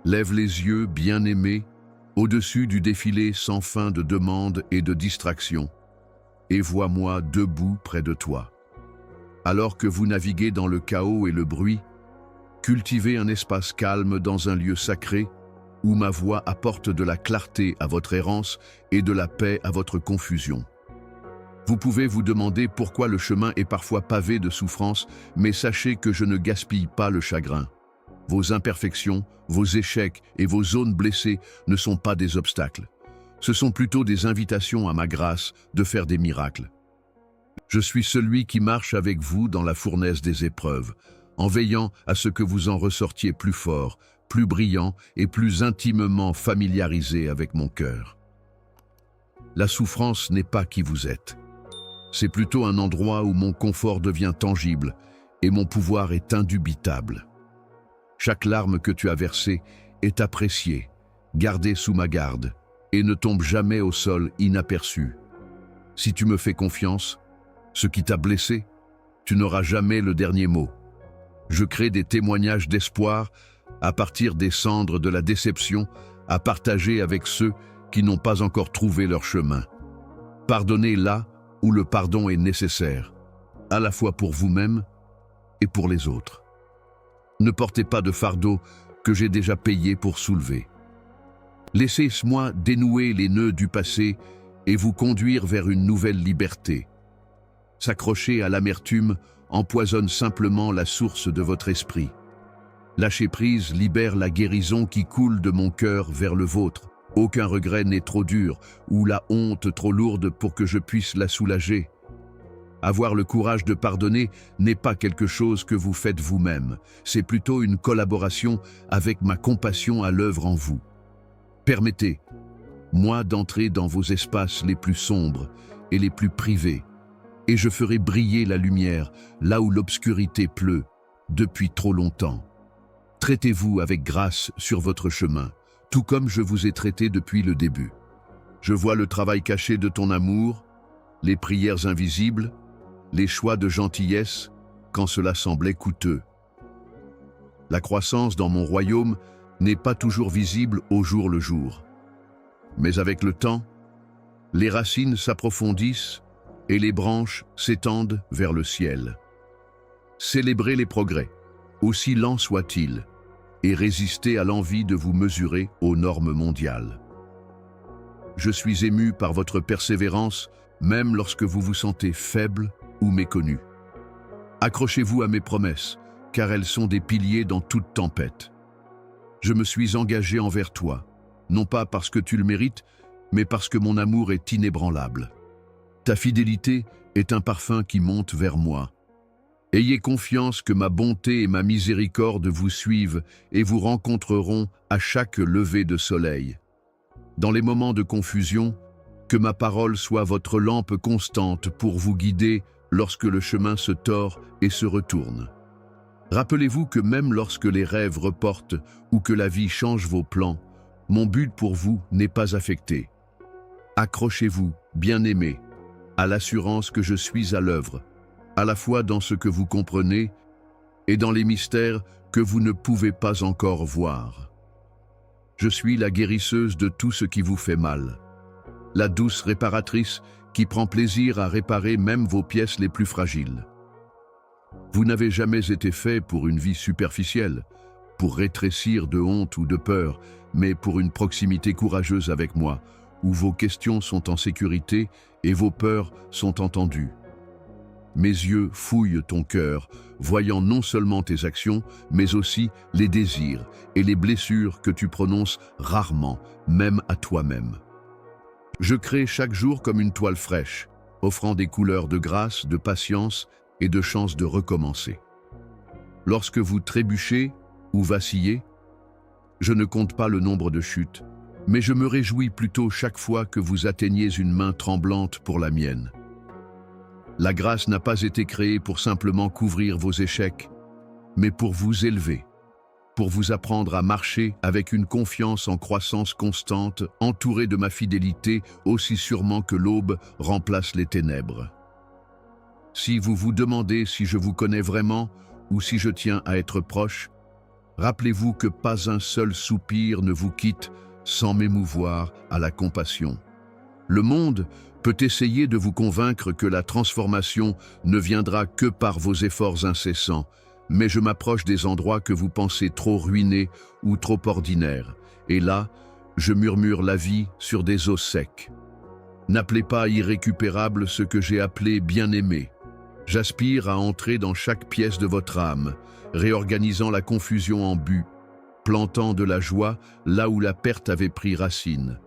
Lève les yeux, bien-aimé, au-dessus du défilé sans fin de demandes et de distractions, et vois-moi debout près de toi. Alors que vous naviguez dans le chaos et le bruit, cultivez un espace calme dans un lieu sacré où ma voix apporte de la clarté à votre errance et de la paix à votre confusion. Vous pouvez vous demander pourquoi le chemin est parfois pavé de souffrances, mais sachez que je ne gaspille pas le chagrin. Vos imperfections, vos échecs et vos zones blessées ne sont pas des obstacles. Ce sont plutôt des invitations à ma grâce de faire des miracles. Je suis celui qui marche avec vous dans la fournaise des épreuves, en veillant à ce que vous en ressortiez plus fort, plus brillant et plus intimement familiarisé avec mon cœur. La souffrance n'est pas qui vous êtes. C'est plutôt un endroit où mon confort devient tangible et mon pouvoir est indubitable. Chaque larme que tu as versée est appréciée, gardée sous ma garde, et ne tombe jamais au sol inaperçue. Si tu me fais confiance, ce qui t'a blessé, tu n'auras jamais le dernier mot. Je crée des témoignages d'espoir à partir des cendres de la déception à partager avec ceux qui n'ont pas encore trouvé leur chemin. Pardonnez là où le pardon est nécessaire, à la fois pour vous-même et pour les autres. Ne portez pas de fardeau que j'ai déjà payé pour soulever. Laissez-moi dénouer les nœuds du passé et vous conduire vers une nouvelle liberté. S'accrocher à l'amertume empoisonne simplement la source de votre esprit. Lâcher prise libère la guérison qui coule de mon cœur vers le vôtre. Aucun regret n'est trop dur ou la honte trop lourde pour que je puisse la soulager. Avoir le courage de pardonner n'est pas quelque chose que vous faites vous-même, c'est plutôt une collaboration avec ma compassion à l'œuvre en vous. Permettez-moi d'entrer dans vos espaces les plus sombres et les plus privés, et je ferai briller la lumière là où l'obscurité pleut depuis trop longtemps. Traitez-vous avec grâce sur votre chemin, tout comme je vous ai traité depuis le début. Je vois le travail caché de ton amour, les prières invisibles, les choix de gentillesse quand cela semblait coûteux. La croissance dans mon royaume n'est pas toujours visible au jour le jour. Mais avec le temps, les racines s'approfondissent et les branches s'étendent vers le ciel. Célébrez les progrès, aussi lents soient-ils, et résistez à l'envie de vous mesurer aux normes mondiales. Je suis ému par votre persévérance, même lorsque vous vous sentez faible ou méconnu. Accrochez-vous à mes promesses, car elles sont des piliers dans toute tempête. Je me suis engagé envers toi, non pas parce que tu le mérites, mais parce que mon amour est inébranlable. Ta fidélité est un parfum qui monte vers moi. Ayez confiance que ma bonté et ma miséricorde vous suivent et vous rencontreront à chaque lever de soleil. Dans les moments de confusion, que ma parole soit votre lampe constante pour vous guider lorsque le chemin se tord et se retourne. Rappelez-vous que même lorsque les rêves reportent ou que la vie change vos plans, mon but pour vous n'est pas affecté. Accrochez-vous, bien-aimés, à l'assurance que je suis à l'œuvre, à la fois dans ce que vous comprenez et dans les mystères que vous ne pouvez pas encore voir. Je suis la guérisseuse de tout ce qui vous fait mal, la douce réparatrice qui prend plaisir à réparer même vos pièces les plus fragiles. Vous n'avez jamais été fait pour une vie superficielle, pour rétrécir de honte ou de peur, mais pour une proximité courageuse avec moi, où vos questions sont en sécurité et vos peurs sont entendues. Mes yeux fouillent ton cœur, voyant non seulement tes actions, mais aussi les désirs et les blessures que tu prononces rarement, même à toi-même. Je crée chaque jour comme une toile fraîche, offrant des couleurs de grâce, de patience et de chance de recommencer. Lorsque vous trébuchez ou vacillez, je ne compte pas le nombre de chutes, mais je me réjouis plutôt chaque fois que vous atteignez une main tremblante pour la mienne. La grâce n'a pas été créée pour simplement couvrir vos échecs, mais pour vous élever, pour vous apprendre à marcher avec une confiance en croissance constante, entourée de ma fidélité aussi sûrement que l'aube remplace les ténèbres. Si vous vous demandez si je vous connais vraiment ou si je tiens à être proche, rappelez-vous que pas un seul soupir ne vous quitte sans m'émouvoir à la compassion. Le monde peut essayer de vous convaincre que la transformation ne viendra que par vos efforts incessants, mais je m'approche des endroits que vous pensez trop ruinés ou trop ordinaires, et là, je murmure la vie sur des os secs. N'appelez pas irrécupérable ce que j'ai appelé bien-aimé. J'aspire à entrer dans chaque pièce de votre âme, réorganisant la confusion en but, plantant de la joie là où la perte avait pris racine,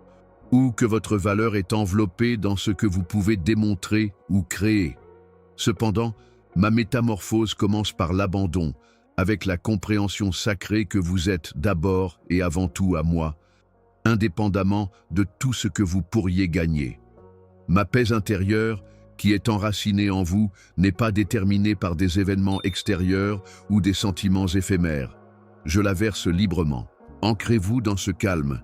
ou que votre valeur est enveloppée dans ce que vous pouvez démontrer ou créer. Cependant, ma métamorphose commence par l'abandon, avec la compréhension sacrée que vous êtes d'abord et avant tout à moi, indépendamment de tout ce que vous pourriez gagner. Ma paix intérieure, qui est enracinée en vous, n'est pas déterminée par des événements extérieurs ou des sentiments éphémères. Je la verse librement. Ancrez-vous dans ce calme.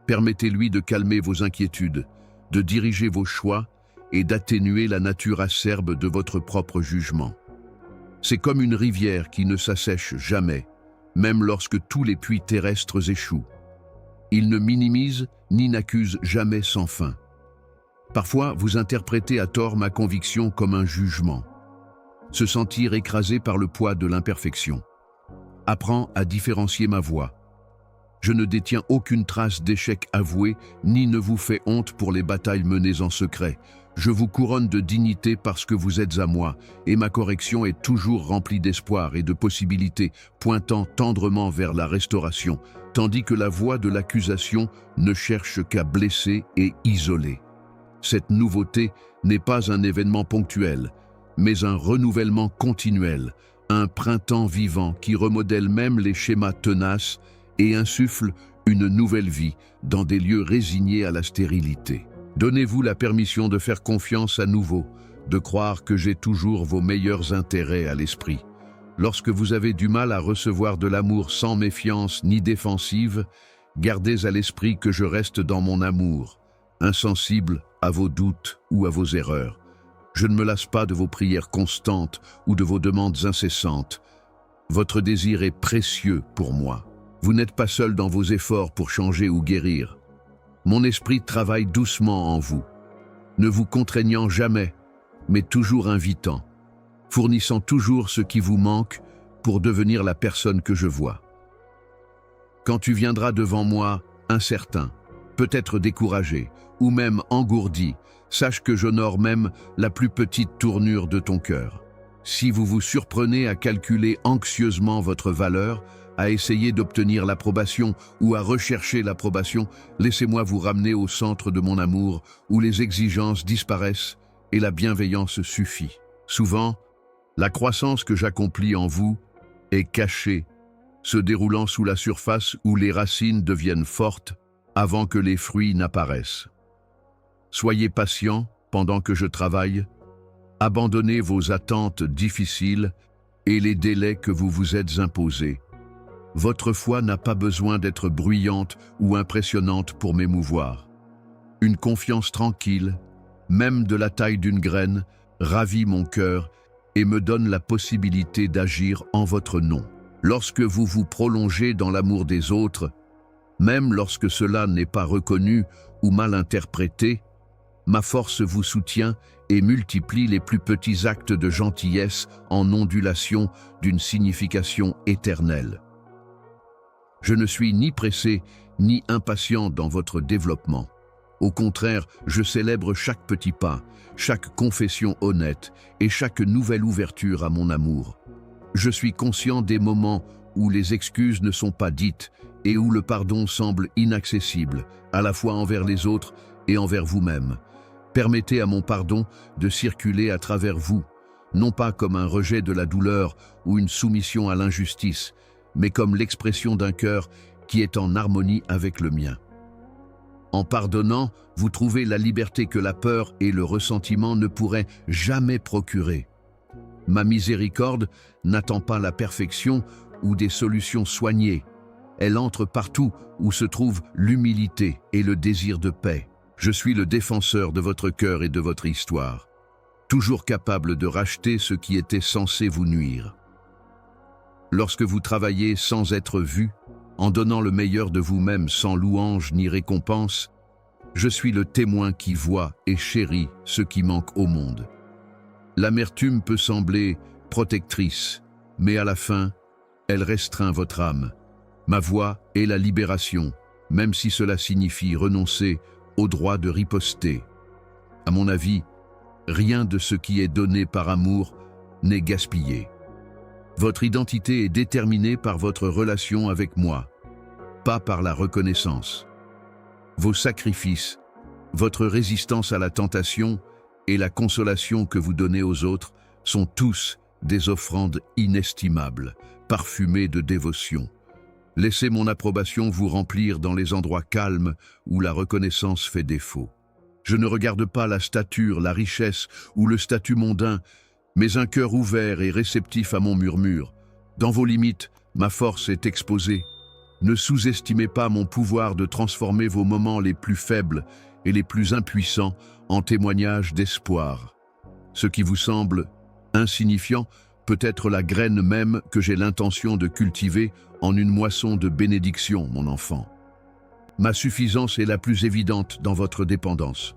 Permettez-lui de calmer vos inquiétudes, de diriger vos choix et d'atténuer la nature acerbe de votre propre jugement. C'est comme une rivière qui ne s'assèche jamais, même lorsque tous les puits terrestres échouent. Il ne minimise ni n'accuse jamais sans fin. Parfois, vous interprétez à tort ma conviction comme un jugement. Se sentir écrasé par le poids de l'imperfection. Apprends à différencier ma voix. Je ne détiens aucune trace d'échec avoué, ni ne vous fais honte pour les batailles menées en secret. Je vous couronne de dignité parce que vous êtes à moi, et ma correction est toujours remplie d'espoir et de possibilités, pointant tendrement vers la restauration, tandis que la voix de l'accusation ne cherche qu'à blesser et isoler. Cette nouveauté n'est pas un événement ponctuel, mais un renouvellement continuel, un printemps vivant qui remodèle même les schémas tenaces et insuffle une nouvelle vie dans des lieux résignés à la stérilité. Donnez-vous la permission de faire confiance à nouveau, de croire que j'ai toujours vos meilleurs intérêts à l'esprit. Lorsque vous avez du mal à recevoir de l'amour sans méfiance ni défensive, gardez à l'esprit que je reste dans mon amour, insensible à vos doutes ou à vos erreurs. Je ne me lasse pas de vos prières constantes ou de vos demandes incessantes. Votre désir est précieux pour moi. Vous n'êtes pas seul dans vos efforts pour changer ou guérir. Mon esprit travaille doucement en vous, ne vous contraignant jamais, mais toujours invitant, fournissant toujours ce qui vous manque pour devenir la personne que je vois. Quand tu viendras devant moi, incertain, peut-être découragé, ou même engourdi, sache que j'honore même la plus petite tournure de ton cœur. Si vous vous surprenez à calculer anxieusement votre valeur, à essayer d'obtenir l'approbation ou à rechercher l'approbation, laissez-moi vous ramener au centre de mon amour, où les exigences disparaissent et la bienveillance suffit. Souvent, la croissance que j'accomplis en vous est cachée, se déroulant sous la surface où les racines deviennent fortes avant que les fruits n'apparaissent. Soyez patient pendant que je travaille, abandonnez vos attentes difficiles et les délais que vous vous êtes imposés. Votre foi n'a pas besoin d'être bruyante ou impressionnante pour m'émouvoir. Une confiance tranquille, même de la taille d'une graine, ravit mon cœur et me donne la possibilité d'agir en votre nom. Lorsque vous vous prolongez dans l'amour des autres, même lorsque cela n'est pas reconnu ou mal interprété, ma force vous soutient et multiplie les plus petits actes de gentillesse en ondulation d'une signification éternelle. Je ne suis ni pressé ni impatient dans votre développement. Au contraire, je célèbre chaque petit pas, chaque confession honnête et chaque nouvelle ouverture à mon amour. Je suis conscient des moments où les excuses ne sont pas dites et où le pardon semble inaccessible, à la fois envers les autres et envers vous-même. Permettez à mon pardon de circuler à travers vous, non pas comme un rejet de la douleur ou une soumission à l'injustice, mais comme l'expression d'un cœur qui est en harmonie avec le mien. En pardonnant, vous trouvez la liberté que la peur et le ressentiment ne pourraient jamais procurer. Ma miséricorde n'attend pas la perfection ou des solutions soignées. Elle entre partout où se trouve l'humilité et le désir de paix. Je suis le défenseur de votre cœur et de votre histoire, toujours capable de racheter ce qui était censé vous nuire. Lorsque vous travaillez sans être vu, en donnant le meilleur de vous-même sans louange ni récompense, je suis le témoin qui voit et chérit ce qui manque au monde. L'amertume peut sembler protectrice, mais à la fin, elle restreint votre âme. Ma voix est la libération, même si cela signifie renoncer au droit de riposter. À mon avis, rien de ce qui est donné par amour n'est gaspillé. Votre identité est déterminée par votre relation avec moi, pas par la reconnaissance. Vos sacrifices, votre résistance à la tentation et la consolation que vous donnez aux autres sont tous des offrandes inestimables, parfumées de dévotion. Laissez mon approbation vous remplir dans les endroits calmes où la reconnaissance fait défaut. Je ne regarde pas la stature, la richesse ou le statut mondain, mais un cœur ouvert et réceptif à mon murmure. Dans vos limites, ma force est exposée. Ne sous-estimez pas mon pouvoir de transformer vos moments les plus faibles et les plus impuissants en témoignages d'espoir. Ce qui vous semble insignifiant peut être la graine même que j'ai l'intention de cultiver en une moisson de bénédiction, mon enfant. Ma suffisance est la plus évidente dans votre dépendance.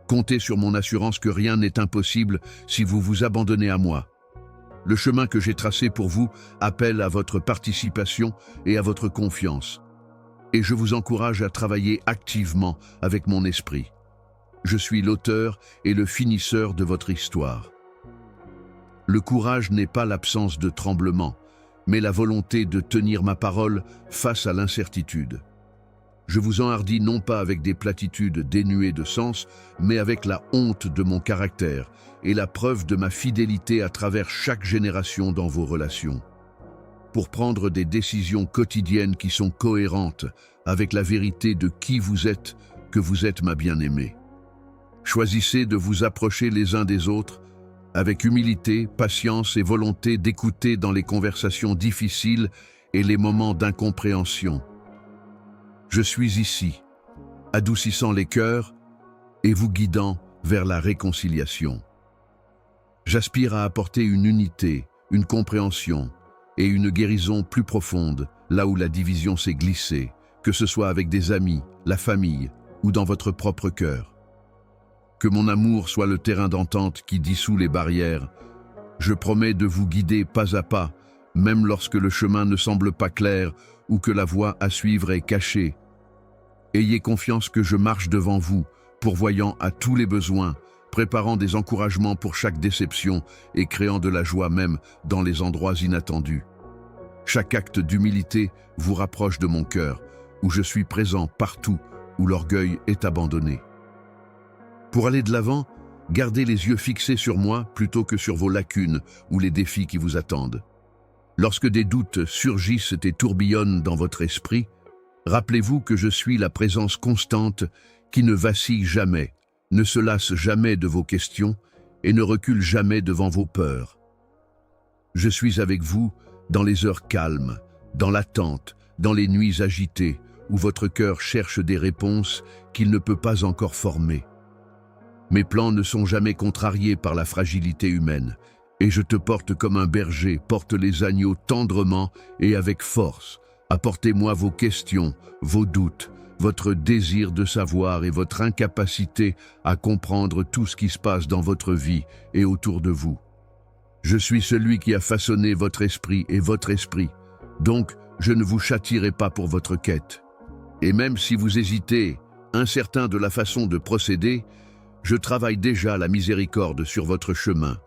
Comptez sur mon assurance que rien n'est impossible si vous vous abandonnez à moi. Le chemin que j'ai tracé pour vous appelle à votre participation et à votre confiance. Et je vous encourage à travailler activement avec mon esprit. Je suis l'auteur et le finisseur de votre histoire. Le courage n'est pas l'absence de tremblement, mais la volonté de tenir ma parole face à l'incertitude. Je vous enhardis non pas avec des platitudes dénuées de sens, mais avec la honte de mon caractère et la preuve de ma fidélité à travers chaque génération dans vos relations. Pour prendre des décisions quotidiennes qui sont cohérentes avec la vérité de qui vous êtes, que vous êtes ma bien-aimée. Choisissez de vous approcher les uns des autres avec humilité, patience et volonté d'écouter dans les conversations difficiles et les moments d'incompréhension. Je suis ici, adoucissant les cœurs et vous guidant vers la réconciliation. J'aspire à apporter une unité, une compréhension et une guérison plus profonde là où la division s'est glissée, que ce soit avec des amis, la famille ou dans votre propre cœur. Que mon amour soit le terrain d'entente qui dissout les barrières. Je promets de vous guider pas à pas, même lorsque le chemin ne semble pas clair ou que la voie à suivre est cachée. Ayez confiance que je marche devant vous, pourvoyant à tous les besoins, préparant des encouragements pour chaque déception et créant de la joie même dans les endroits inattendus. Chaque acte d'humilité vous rapproche de mon cœur, où je suis présent partout où l'orgueil est abandonné. Pour aller de l'avant, gardez les yeux fixés sur moi plutôt que sur vos lacunes ou les défis qui vous attendent. Lorsque des doutes surgissent et tourbillonnent dans votre esprit, rappelez-vous que je suis la présence constante qui ne vacille jamais, ne se lasse jamais de vos questions et ne recule jamais devant vos peurs. Je suis avec vous dans les heures calmes, dans l'attente, dans les nuits agitées, où votre cœur cherche des réponses qu'il ne peut pas encore former. Mes plans ne sont jamais contrariés par la fragilité humaine, et je te porte comme un berger porte les agneaux tendrement et avec force. Apportez-moi vos questions, vos doutes, votre désir de savoir et votre incapacité à comprendre tout ce qui se passe dans votre vie et autour de vous. Je suis celui qui a façonné votre esprit et votre esprit, donc je ne vous châtierai pas pour votre quête. Et même si vous hésitez, incertain de la façon de procéder, je travaille déjà la miséricorde sur votre chemin.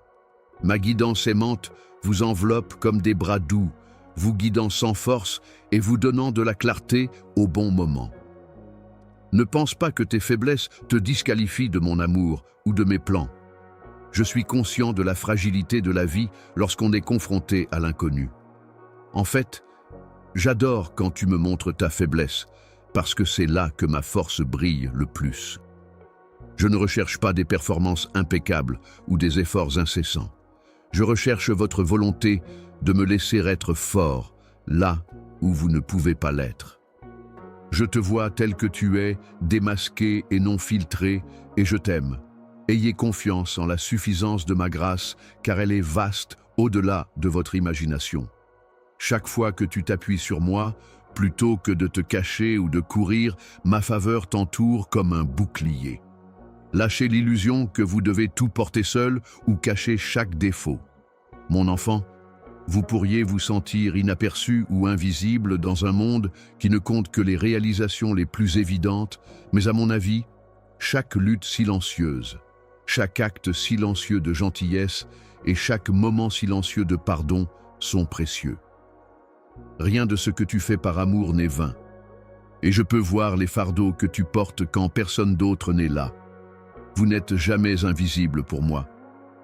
Ma guidance aimante vous enveloppe comme des bras doux, vous guidant sans force et vous donnant de la clarté au bon moment. Ne pense pas que tes faiblesses te disqualifient de mon amour ou de mes plans. Je suis conscient de la fragilité de la vie lorsqu'on est confronté à l'inconnu. En fait, j'adore quand tu me montres ta faiblesse, parce que c'est là que ma force brille le plus. Je ne recherche pas des performances impeccables ou des efforts incessants. Je recherche votre volonté de me laisser être fort, là où vous ne pouvez pas l'être. Je te vois tel que tu es, démasqué et non filtré, et je t'aime. Ayez confiance en la suffisance de ma grâce, car elle est vaste au-delà de votre imagination. Chaque fois que tu t'appuies sur moi, plutôt que de te cacher ou de courir, ma faveur t'entoure comme un bouclier. Lâchez l'illusion que vous devez tout porter seul ou cacher chaque défaut. Mon enfant, vous pourriez vous sentir inaperçu ou invisible dans un monde qui ne compte que les réalisations les plus évidentes, mais à mon avis, chaque lutte silencieuse, chaque acte silencieux de gentillesse et chaque moment silencieux de pardon sont précieux. Rien de ce que tu fais par amour n'est vain. Et je peux voir les fardeaux que tu portes quand personne d'autre n'est là. Vous n'êtes jamais invisible pour moi.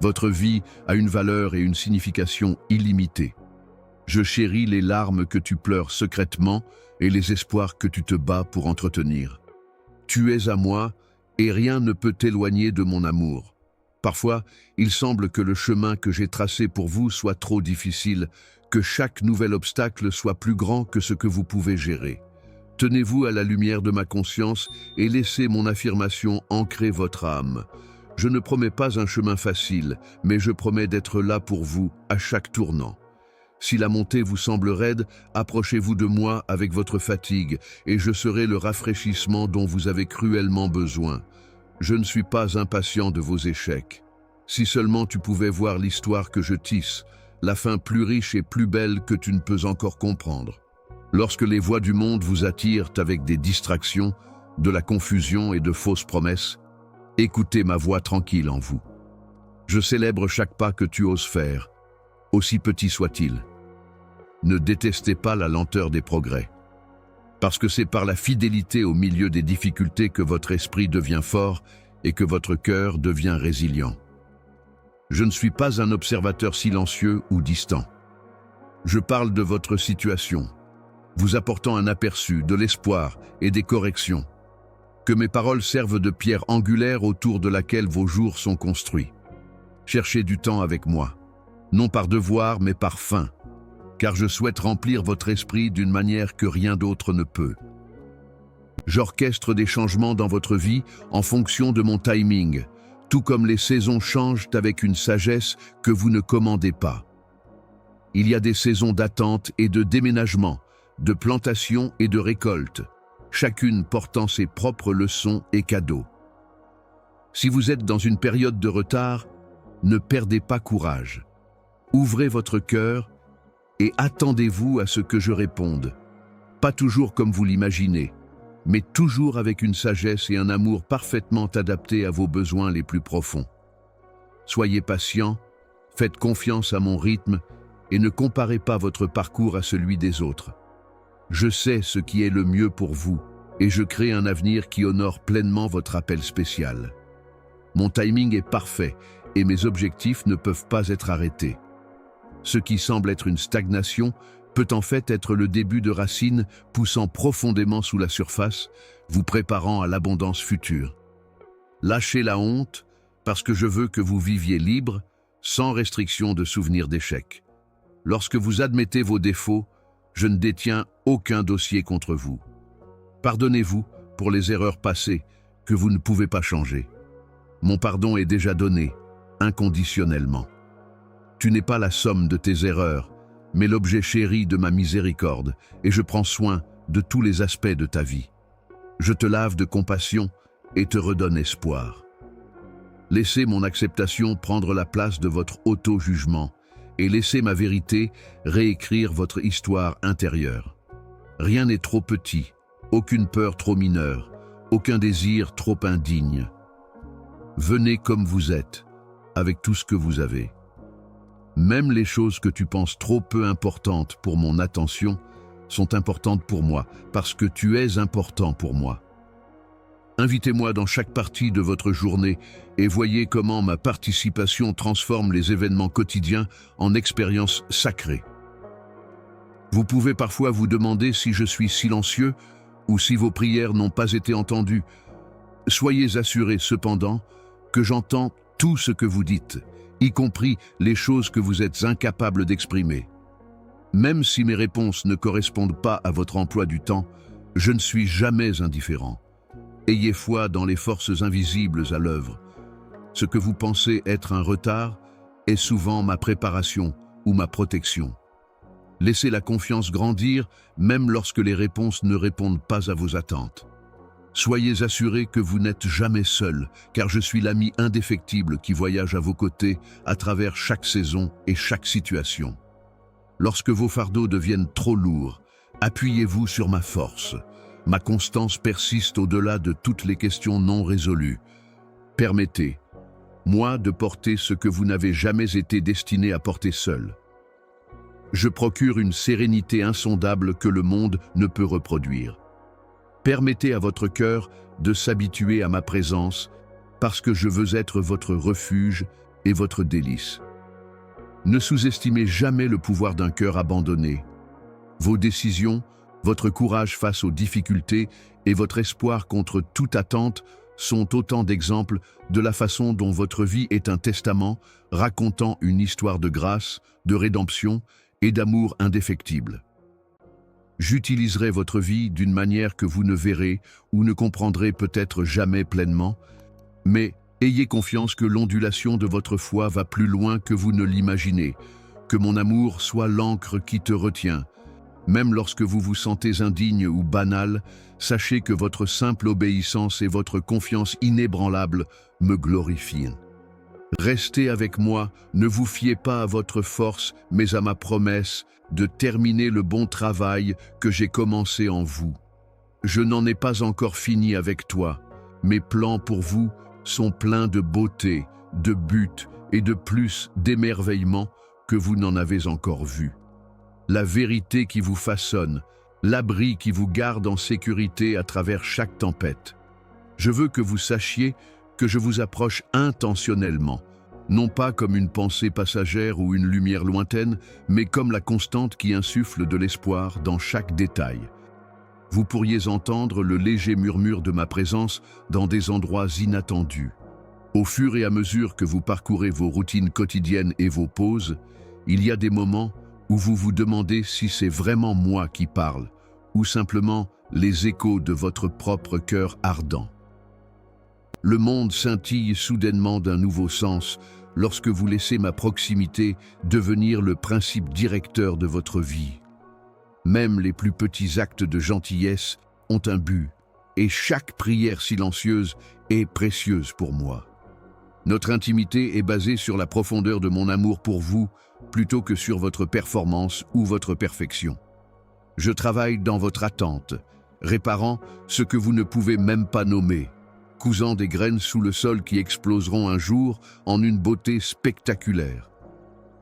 Votre vie a une valeur et une signification illimitée. Je chéris les larmes que tu pleures secrètement et les espoirs que tu te bats pour entretenir. Tu es à moi et rien ne peut t'éloigner de mon amour. Parfois, il semble que le chemin que j'ai tracé pour vous soit trop difficile, que chaque nouvel obstacle soit plus grand que ce que vous pouvez gérer. Tenez-vous à la lumière de ma conscience et laissez mon affirmation ancrer votre âme. Je ne promets pas un chemin facile, mais je promets d'être là pour vous à chaque tournant. Si la montée vous semble raide, approchez-vous de moi avec votre fatigue et je serai le rafraîchissement dont vous avez cruellement besoin. Je ne suis pas impatient de vos échecs. Si seulement tu pouvais voir l'histoire que je tisse, la fin plus riche et plus belle que tu ne peux encore comprendre. Lorsque les voix du monde vous attirent avec des distractions, de la confusion et de fausses promesses, écoutez ma voix tranquille en vous. Je célèbre chaque pas que tu oses faire, aussi petit soit-il. Ne détestez pas la lenteur des progrès, parce que c'est par la fidélité au milieu des difficultés que votre esprit devient fort et que votre cœur devient résilient. Je ne suis pas un observateur silencieux ou distant. Je parle de votre situation, vous apportant un aperçu, de l'espoir et des corrections. Que mes paroles servent de pierre angulaire autour de laquelle vos jours sont construits. Cherchez du temps avec moi, non par devoir mais par faim, car je souhaite remplir votre esprit d'une manière que rien d'autre ne peut. J'orchestre des changements dans votre vie en fonction de mon timing, tout comme les saisons changent avec une sagesse que vous ne commandez pas. Il y a des saisons d'attente et de déménagement, de plantation et de récolte, chacune portant ses propres leçons et cadeaux. Si vous êtes dans une période de retard, ne perdez pas courage. Ouvrez votre cœur et attendez-vous à ce que je réponde. Pas toujours comme vous l'imaginez, mais toujours avec une sagesse et un amour parfaitement adaptés à vos besoins les plus profonds. Soyez patient, faites confiance à mon rythme et ne comparez pas votre parcours à celui des autres. Je sais ce qui est le mieux pour vous et je crée un avenir qui honore pleinement votre appel spécial. Mon timing est parfait et mes objectifs ne peuvent pas être arrêtés. Ce qui semble être une stagnation peut en fait être le début de racines poussant profondément sous la surface, vous préparant à l'abondance future. Lâchez la honte parce que je veux que vous viviez libre, sans restriction de souvenirs d'échecs. Lorsque vous admettez vos défauts, je ne détiens aucun dossier contre vous. Pardonnez-vous pour les erreurs passées que vous ne pouvez pas changer. Mon pardon est déjà donné, inconditionnellement. Tu n'es pas la somme de tes erreurs, mais l'objet chéri de ma miséricorde, et je prends soin de tous les aspects de ta vie. Je te lave de compassion et te redonne espoir. Laissez mon acceptation prendre la place de votre auto-jugement, et laissez ma vérité réécrire votre histoire intérieure. Rien n'est trop petit, aucune peur trop mineure, aucun désir trop indigne. Venez comme vous êtes, avec tout ce que vous avez. Même les choses que tu penses trop peu importantes pour mon attention sont importantes pour moi, parce que tu es important pour moi. Invitez-moi dans chaque partie de votre journée et voyez comment ma participation transforme les événements quotidiens en expériences sacrées. Vous pouvez parfois vous demander si je suis silencieux ou si vos prières n'ont pas été entendues. Soyez assurés cependant que j'entends tout ce que vous dites, y compris les choses que vous êtes incapables d'exprimer. Même si mes réponses ne correspondent pas à votre emploi du temps, je ne suis jamais indifférent. Ayez foi dans les forces invisibles à l'œuvre. Ce que vous pensez être un retard est souvent ma préparation ou ma protection. Laissez la confiance grandir, même lorsque les réponses ne répondent pas à vos attentes. Soyez assurés que vous n'êtes jamais seul, car je suis l'ami indéfectible qui voyage à vos côtés à travers chaque saison et chaque situation. Lorsque vos fardeaux deviennent trop lourds, appuyez-vous sur ma force. Ma constance persiste au-delà de toutes les questions non résolues. Permettez-moi de porter ce que vous n'avez jamais été destiné à porter seul. Je procure une sérénité insondable que le monde ne peut reproduire. Permettez à votre cœur de s'habituer à ma présence parce que je veux être votre refuge et votre délice. Ne sous-estimez jamais le pouvoir d'un cœur abandonné. Vos décisions, votre courage face aux difficultés et votre espoir contre toute attente sont autant d'exemples de la façon dont votre vie est un testament racontant une histoire de grâce, de rédemption et d'amour indéfectible. J'utiliserai votre vie d'une manière que vous ne verrez ou ne comprendrez peut-être jamais pleinement, mais ayez confiance que l'ondulation de votre foi va plus loin que vous ne l'imaginez, que mon amour soit l'encre qui te retient. Même lorsque vous vous sentez indigne ou banal, sachez que votre simple obéissance et votre confiance inébranlable me glorifient. Restez avec moi, ne vous fiez pas à votre force, mais à ma promesse de terminer le bon travail que j'ai commencé en vous. Je n'en ai pas encore fini avec toi. Mes plans pour vous sont pleins de beauté, de but et de plus d'émerveillement que vous n'en avez encore vu. La vérité qui vous façonne, l'abri qui vous garde en sécurité à travers chaque tempête. Je veux que vous sachiez que je vous approche intentionnellement, non pas comme une pensée passagère ou une lumière lointaine, mais comme la constante qui insuffle de l'espoir dans chaque détail. Vous pourriez entendre le léger murmure de ma présence dans des endroits inattendus. Au fur et à mesure que vous parcourez vos routines quotidiennes et vos pauses, il y a des moments où vous vous demandez si c'est vraiment moi qui parle, ou simplement les échos de votre propre cœur ardent. Le monde scintille soudainement d'un nouveau sens lorsque vous laissez ma proximité devenir le principe directeur de votre vie. Même les plus petits actes de gentillesse ont un but, et chaque prière silencieuse est précieuse pour moi. Notre intimité est basée sur la profondeur de mon amour pour vous, plutôt que sur votre performance ou votre perfection. Je travaille dans votre attente, réparant ce que vous ne pouvez même pas nommer, cousant des graines sous le sol qui exploseront un jour en une beauté spectaculaire.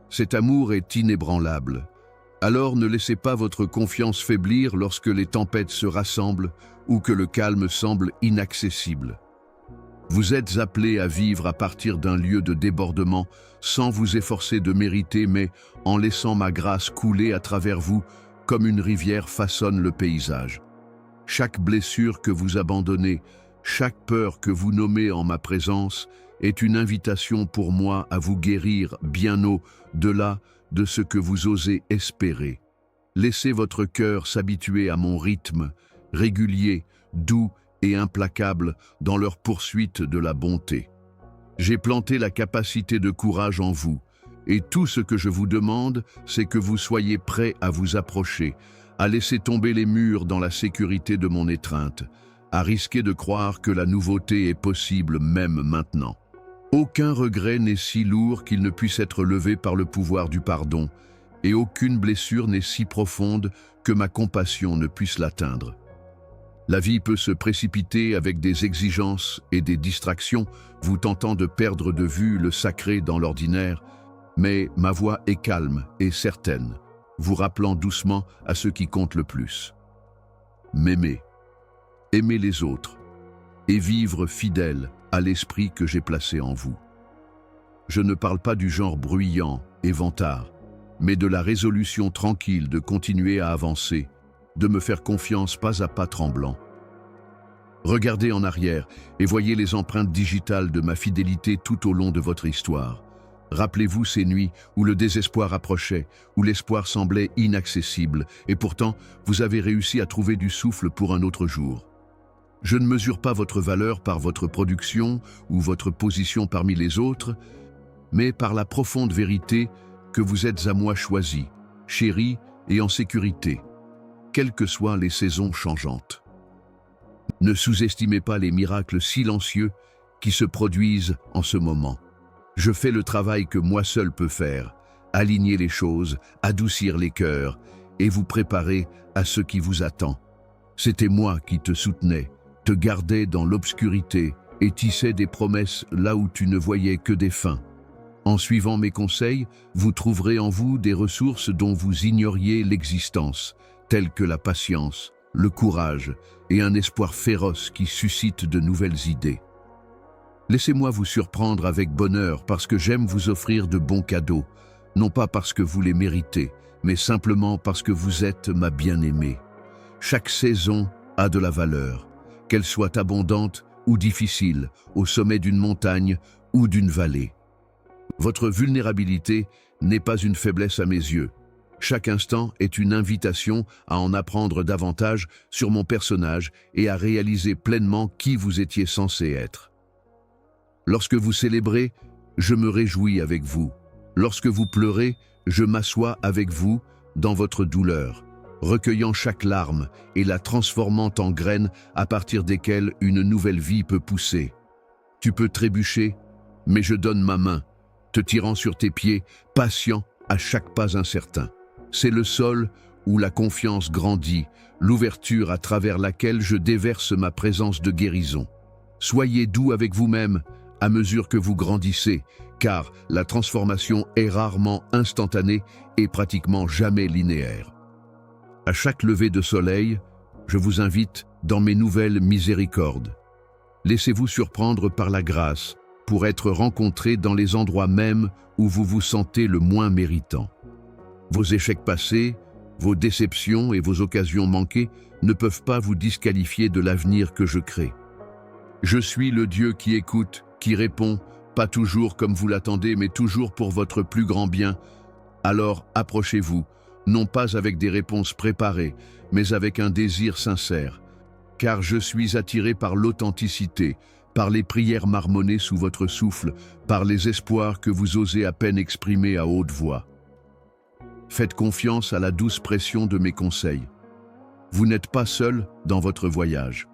Cet amour est inébranlable. Alors ne laissez pas votre confiance faiblir lorsque les tempêtes se rassemblent ou que le calme semble inaccessible. Vous êtes appelés à vivre à partir d'un lieu de débordement sans vous efforcer de mériter, mais en laissant ma grâce couler à travers vous comme une rivière façonne le paysage. Chaque blessure que vous abandonnez, chaque peur que vous nommez en ma présence est une invitation pour moi à vous guérir bien au-delà de ce que vous osez espérer. Laissez votre cœur s'habituer à mon rythme, régulier, doux et implacable dans leur poursuite de la bonté. J'ai planté la capacité de courage en vous, et tout ce que je vous demande, c'est que vous soyez prêts à vous approcher, à laisser tomber les murs dans la sécurité de mon étreinte, à risquer de croire que la nouveauté est possible même maintenant. Aucun regret n'est si lourd qu'il ne puisse être levé par le pouvoir du pardon, et aucune blessure n'est si profonde que ma compassion ne puisse l'atteindre. La vie peut se précipiter avec des exigences et des distractions, vous tentant de perdre de vue le sacré dans l'ordinaire, mais ma voix est calme et certaine, vous rappelant doucement à ce qui compte le plus. M'aimer, aimer les autres, et vivre fidèle à l'esprit que j'ai placé en vous. Je ne parle pas du genre bruyant et vantard, mais de la résolution tranquille de continuer à avancer, de me faire confiance pas à pas tremblant. Regardez en arrière et voyez les empreintes digitales de ma fidélité tout au long de votre histoire. Rappelez-vous ces nuits où le désespoir approchait, où l'espoir semblait inaccessible, et pourtant vous avez réussi à trouver du souffle pour un autre jour. Je ne mesure pas votre valeur par votre production ou votre position parmi les autres, mais par la profonde vérité que vous êtes à moi choisi, chéri et en sécurité, quelles que soient les saisons changeantes. Ne sous-estimez pas les miracles silencieux qui se produisent en ce moment. Je fais le travail que moi seul peux faire, aligner les choses, adoucir les cœurs et vous préparer à ce qui vous attend. C'était moi qui te soutenais, te gardais dans l'obscurité et tissais des promesses là où tu ne voyais que des fins. En suivant mes conseils, vous trouverez en vous des ressources dont vous ignoriez l'existence, telles que la patience, le courage et un espoir féroce qui suscite de nouvelles idées. Laissez-moi vous surprendre avec bonheur parce que j'aime vous offrir de bons cadeaux, non pas parce que vous les méritez, mais simplement parce que vous êtes ma bien-aimée. Chaque saison a de la valeur, qu'elle soit abondante ou difficile, au sommet d'une montagne ou d'une vallée. Votre vulnérabilité n'est pas une faiblesse à mes yeux. Chaque instant est une invitation à en apprendre davantage sur mon personnage et à réaliser pleinement qui vous étiez censé être. Lorsque vous célébrez, je me réjouis avec vous. Lorsque vous pleurez, je m'assois avec vous dans votre douleur, recueillant chaque larme et la transformant en graines à partir desquelles une nouvelle vie peut pousser. Tu peux trébucher, mais je donne ma main, te tirant sur tes pieds, patient à chaque pas incertain. C'est le sol où la confiance grandit, l'ouverture à travers laquelle je déverse ma présence de guérison. Soyez doux avec vous-même à mesure que vous grandissez, car la transformation est rarement instantanée et pratiquement jamais linéaire. À chaque lever de soleil, je vous invite dans mes nouvelles miséricordes. Laissez-vous surprendre par la grâce pour être rencontré dans les endroits mêmes où vous vous sentez le moins méritant. Vos échecs passés, vos déceptions et vos occasions manquées ne peuvent pas vous disqualifier de l'avenir que je crée. Je suis le Dieu qui écoute, qui répond, pas toujours comme vous l'attendez, mais toujours pour votre plus grand bien. Alors approchez-vous, non pas avec des réponses préparées, mais avec un désir sincère. Car je suis attiré par l'authenticité, par les prières marmonnées sous votre souffle, par les espoirs que vous osez à peine exprimer à haute voix. Faites confiance à la douce pression de mes conseils. Vous n'êtes pas seul dans votre voyage.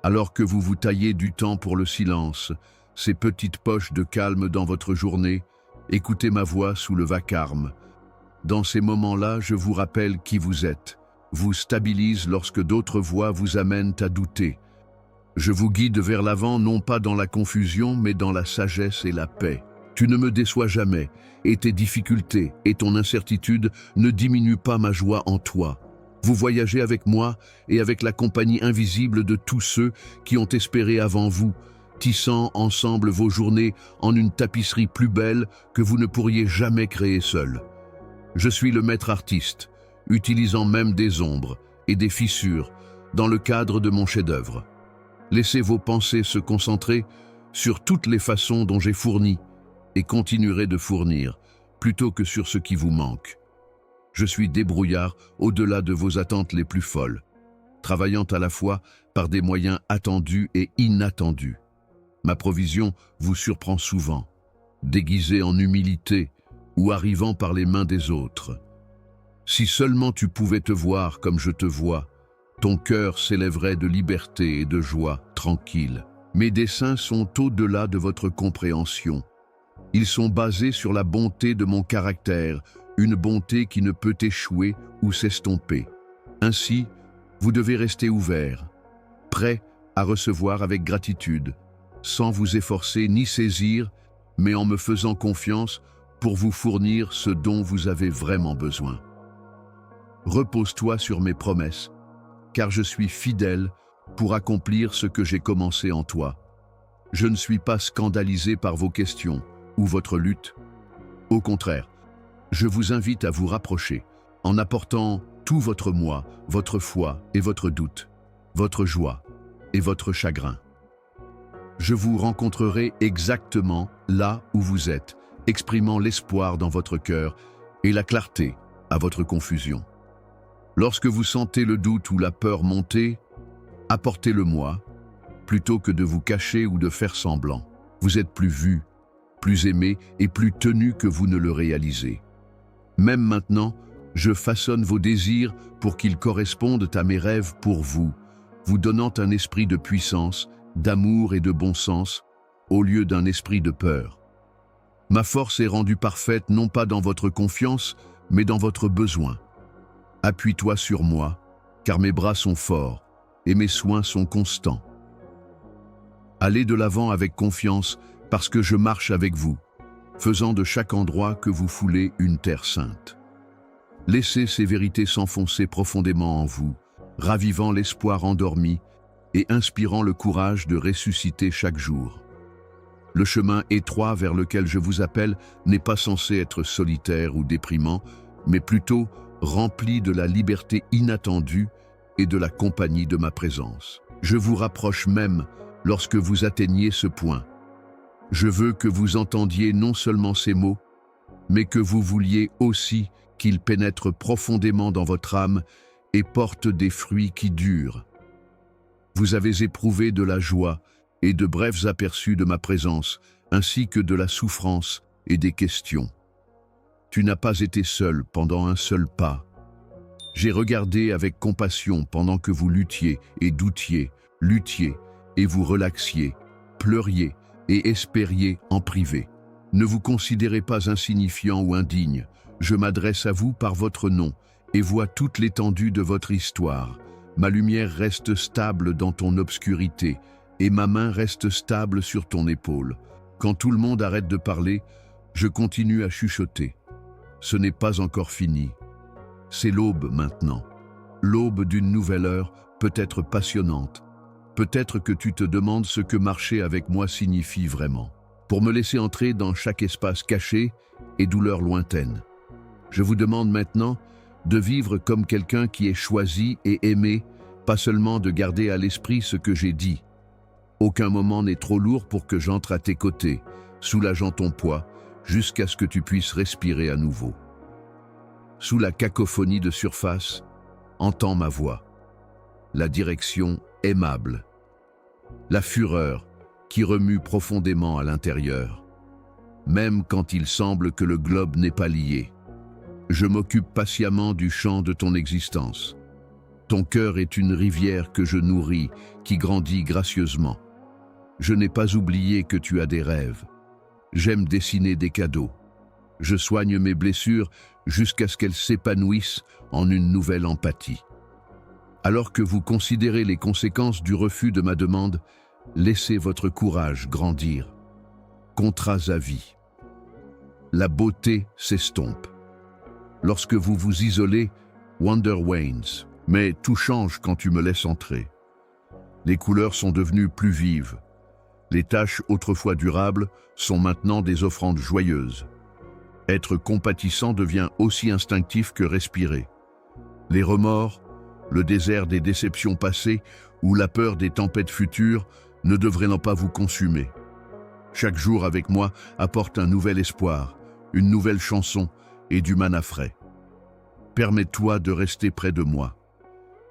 Alors que vous vous taillez du temps pour le silence, ces petites poches de calme dans votre journée, écoutez ma voix sous le vacarme. Dans ces moments-là, je vous rappelle qui vous êtes, vous stabilise lorsque d'autres voix vous amènent à douter. Je vous guide vers l'avant non pas dans la confusion, mais dans la sagesse et la paix. Tu ne me déçois jamais, et tes difficultés et ton incertitude ne diminuent pas ma joie en toi. Vous voyagez avec moi et avec la compagnie invisible de tous ceux qui ont espéré avant vous, tissant ensemble vos journées en une tapisserie plus belle que vous ne pourriez jamais créer seul. Je suis le maître artiste, utilisant même des ombres et des fissures dans le cadre de mon chef-d'œuvre. Laissez vos pensées se concentrer sur toutes les façons dont j'ai fourni et continuerai de fournir, plutôt que sur ce qui vous manque. Je suis débrouillard au-delà de vos attentes les plus folles, travaillant à la fois par des moyens attendus et inattendus. Ma provision vous surprend souvent, déguisée en humilité ou arrivant par les mains des autres. Si seulement tu pouvais te voir comme je te vois, ton cœur s'élèverait de liberté et de joie tranquille. Mes desseins sont au-delà de votre compréhension. Ils sont basés sur la bonté de mon caractère, une bonté qui ne peut échouer ou s'estomper. Ainsi, vous devez rester ouvert, prêt à recevoir avec gratitude, sans vous efforcer ni saisir, mais en me faisant confiance pour vous fournir ce dont vous avez vraiment besoin. Repose-toi sur mes promesses, car je suis fidèle pour accomplir ce que j'ai commencé en toi. Je ne suis pas scandalisé par vos questions ou votre lutte. Au contraire, je vous invite à vous rapprocher en apportant tout votre moi, votre foi et votre doute, votre joie et votre chagrin. Je vous rencontrerai exactement là où vous êtes, exprimant l'espoir dans votre cœur et la clarté à votre confusion. Lorsque vous sentez le doute ou la peur monter, apportez-le-moi, plutôt que de vous cacher ou de faire semblant. Vous êtes plus vu, plus aimé et plus tenu que vous ne le réalisez. Même maintenant, Je façonne vos désirs pour qu'ils correspondent à mes rêves pour vous, vous donnant un esprit de puissance, d'amour et de bon sens, au lieu d'un esprit de peur. Ma force est rendue parfaite non pas dans votre confiance, mais dans votre besoin. Appuie-toi sur moi, car mes bras sont forts et mes soins sont constants. Allez de l'avant avec confiance, parce que je marche avec vous, faisant de chaque endroit que vous foulez une terre sainte. Laissez ces vérités s'enfoncer profondément en vous, ravivant l'espoir endormi et inspirant le courage de ressusciter chaque jour. Le chemin étroit vers lequel je vous appelle n'est pas censé être solitaire ou déprimant, mais plutôt rempli de la liberté inattendue et de la compagnie de ma présence. Je vous rapproche même lorsque vous atteignez ce point. Je veux que vous entendiez non seulement ces mots, mais que vous vouliez aussi qu'ils pénètrent profondément dans votre âme et portent des fruits qui durent. Vous avez éprouvé de la joie et de brefs aperçus de ma présence, ainsi que de la souffrance et des questions. Tu n'as pas été seul pendant un seul pas. J'ai regardé avec compassion pendant que vous luttiez et doutiez, luttiez et vous relaxiez, pleuriez et espériez en privé. Ne vous considérez pas insignifiant ou indigne. Je m'adresse à vous par votre nom et vois toute l'étendue de votre histoire. Ma lumière reste stable dans ton obscurité et ma main reste stable sur ton épaule. Quand tout le monde arrête de parler, je continue à chuchoter. Ce n'est pas encore fini. C'est l'aube maintenant. L'aube d'une nouvelle heure, peut-être passionnante. Peut-être que tu te demandes ce que marcher avec moi signifie vraiment. Pour me laisser entrer dans chaque espace caché et douleur lointaine. Je vous demande maintenant de vivre comme quelqu'un qui est choisi et aimé, pas seulement de garder à l'esprit ce que j'ai dit. Aucun moment n'est trop lourd pour que j'entre à tes côtés, soulageant ton poids, jusqu'à ce que tu puisses respirer à nouveau. Sous la cacophonie de surface, entends ma voix. La direction aimable. La fureur qui remue profondément à l'intérieur. Même quand il semble que le globe n'est pas lié. Je m'occupe patiemment du champ de ton existence. Ton cœur est une rivière que je nourris, qui grandit gracieusement. Je n'ai pas oublié que tu as des rêves. J'aime dessiner des cadeaux. Je soigne mes blessures jusqu'à ce qu'elles s'épanouissent en une nouvelle empathie. Alors que vous considérez les conséquences du refus de ma demande, laissez votre courage grandir. Contrats à vie. La beauté s'estompe. Lorsque vous vous isolez, wonder wanes. Mais tout change quand tu me laisses entrer. Les couleurs sont devenues plus vives. Les tâches autrefois durables sont maintenant des offrandes joyeuses. Être compatissant devient aussi instinctif que respirer. Les remords, le désert des déceptions passées ou la peur des tempêtes futures ne devraient pas vous consumer. Chaque jour avec moi apporte un nouvel espoir, une nouvelle chanson et du mana frais. Permets-toi de rester près de moi.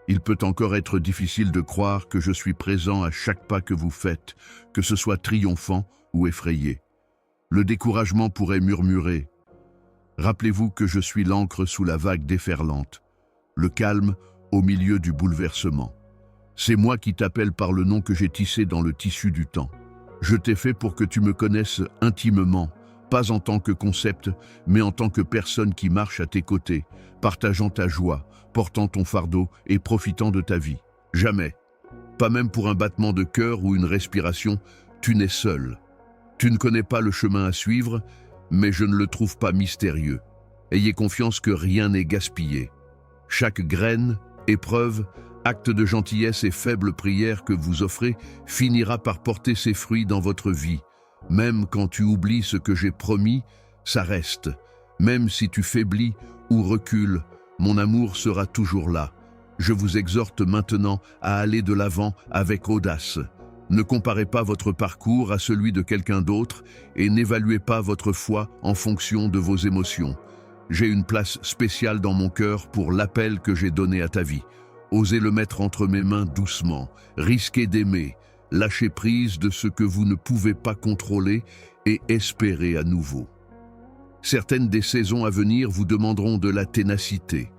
Il peut encore être difficile de croire que je suis présent à chaque pas que vous faites, que ce soit triomphant ou effrayé. Le découragement pourrait murmurer. Rappelez-vous que je suis l'encre sous la vague déferlante, le calme au milieu du bouleversement. C'est moi qui t'appelle par le nom que j'ai tissé dans le tissu du temps. Je t'ai fait pour que tu me connaisses intimement, pas en tant que concept, mais en tant que personne qui marche à tes côtés, partageant ta joie, portant ton fardeau et profitant de ta vie. Jamais, pas même pour un battement de cœur ou une respiration, tu n'es seul. Tu ne connais pas le chemin à suivre, mais je ne le trouve pas mystérieux. Ayez confiance que rien n'est gaspillé. Chaque graine, épreuve, acte de gentillesse et faible prière que vous offrez finira par porter ses fruits dans votre vie. Même quand tu oublies ce que j'ai promis, ça reste. Même si tu faiblis ou recules, mon amour sera toujours là. Je vous exhorte maintenant à aller de l'avant avec audace. Ne comparez pas votre parcours à celui de quelqu'un d'autre et n'évaluez pas votre foi en fonction de vos émotions. J'ai une place spéciale dans mon cœur pour l'appel que j'ai donné à ta vie. Osez le mettre entre mes mains doucement, risquez d'aimer, lâchez prise de ce que vous ne pouvez pas contrôler et espérez à nouveau. Certaines des saisons à venir vous demanderont de la ténacité,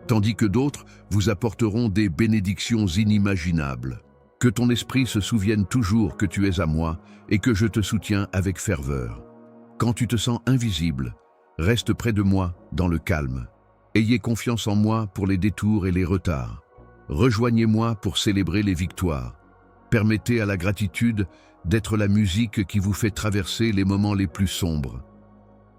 tandis que d'autres vous apporteront des bénédictions inimaginables. Que ton esprit se souvienne toujours que tu es à moi et que je te soutiens avec ferveur. Quand tu te sens invisible, reste près de moi dans le calme. Ayez confiance en moi pour les détours et les retards. Rejoignez-moi pour célébrer les victoires. Permettez à la gratitude d'être la musique qui vous fait traverser les moments les plus sombres.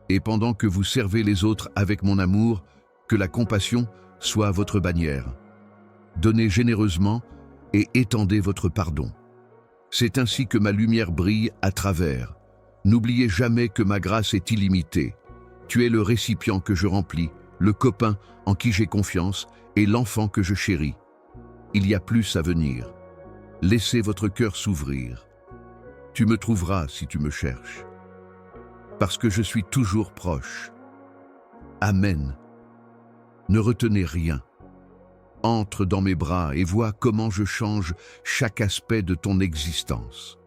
Et pendant que vous servez les autres avec mon amour, que la compassion soit votre bannière. Donnez généreusement et étendez votre pardon. C'est ainsi que ma lumière brille à travers. N'oubliez jamais que ma grâce est illimitée. Tu es le récipient que je remplis, le copain en qui j'ai confiance et l'enfant que je chéris. Il y a plus à venir. Laissez votre cœur s'ouvrir. Tu me trouveras si tu me cherches. Parce que je suis toujours proche. Amen. Ne retenez rien. Entre dans mes bras et vois comment je change chaque aspect de ton existence.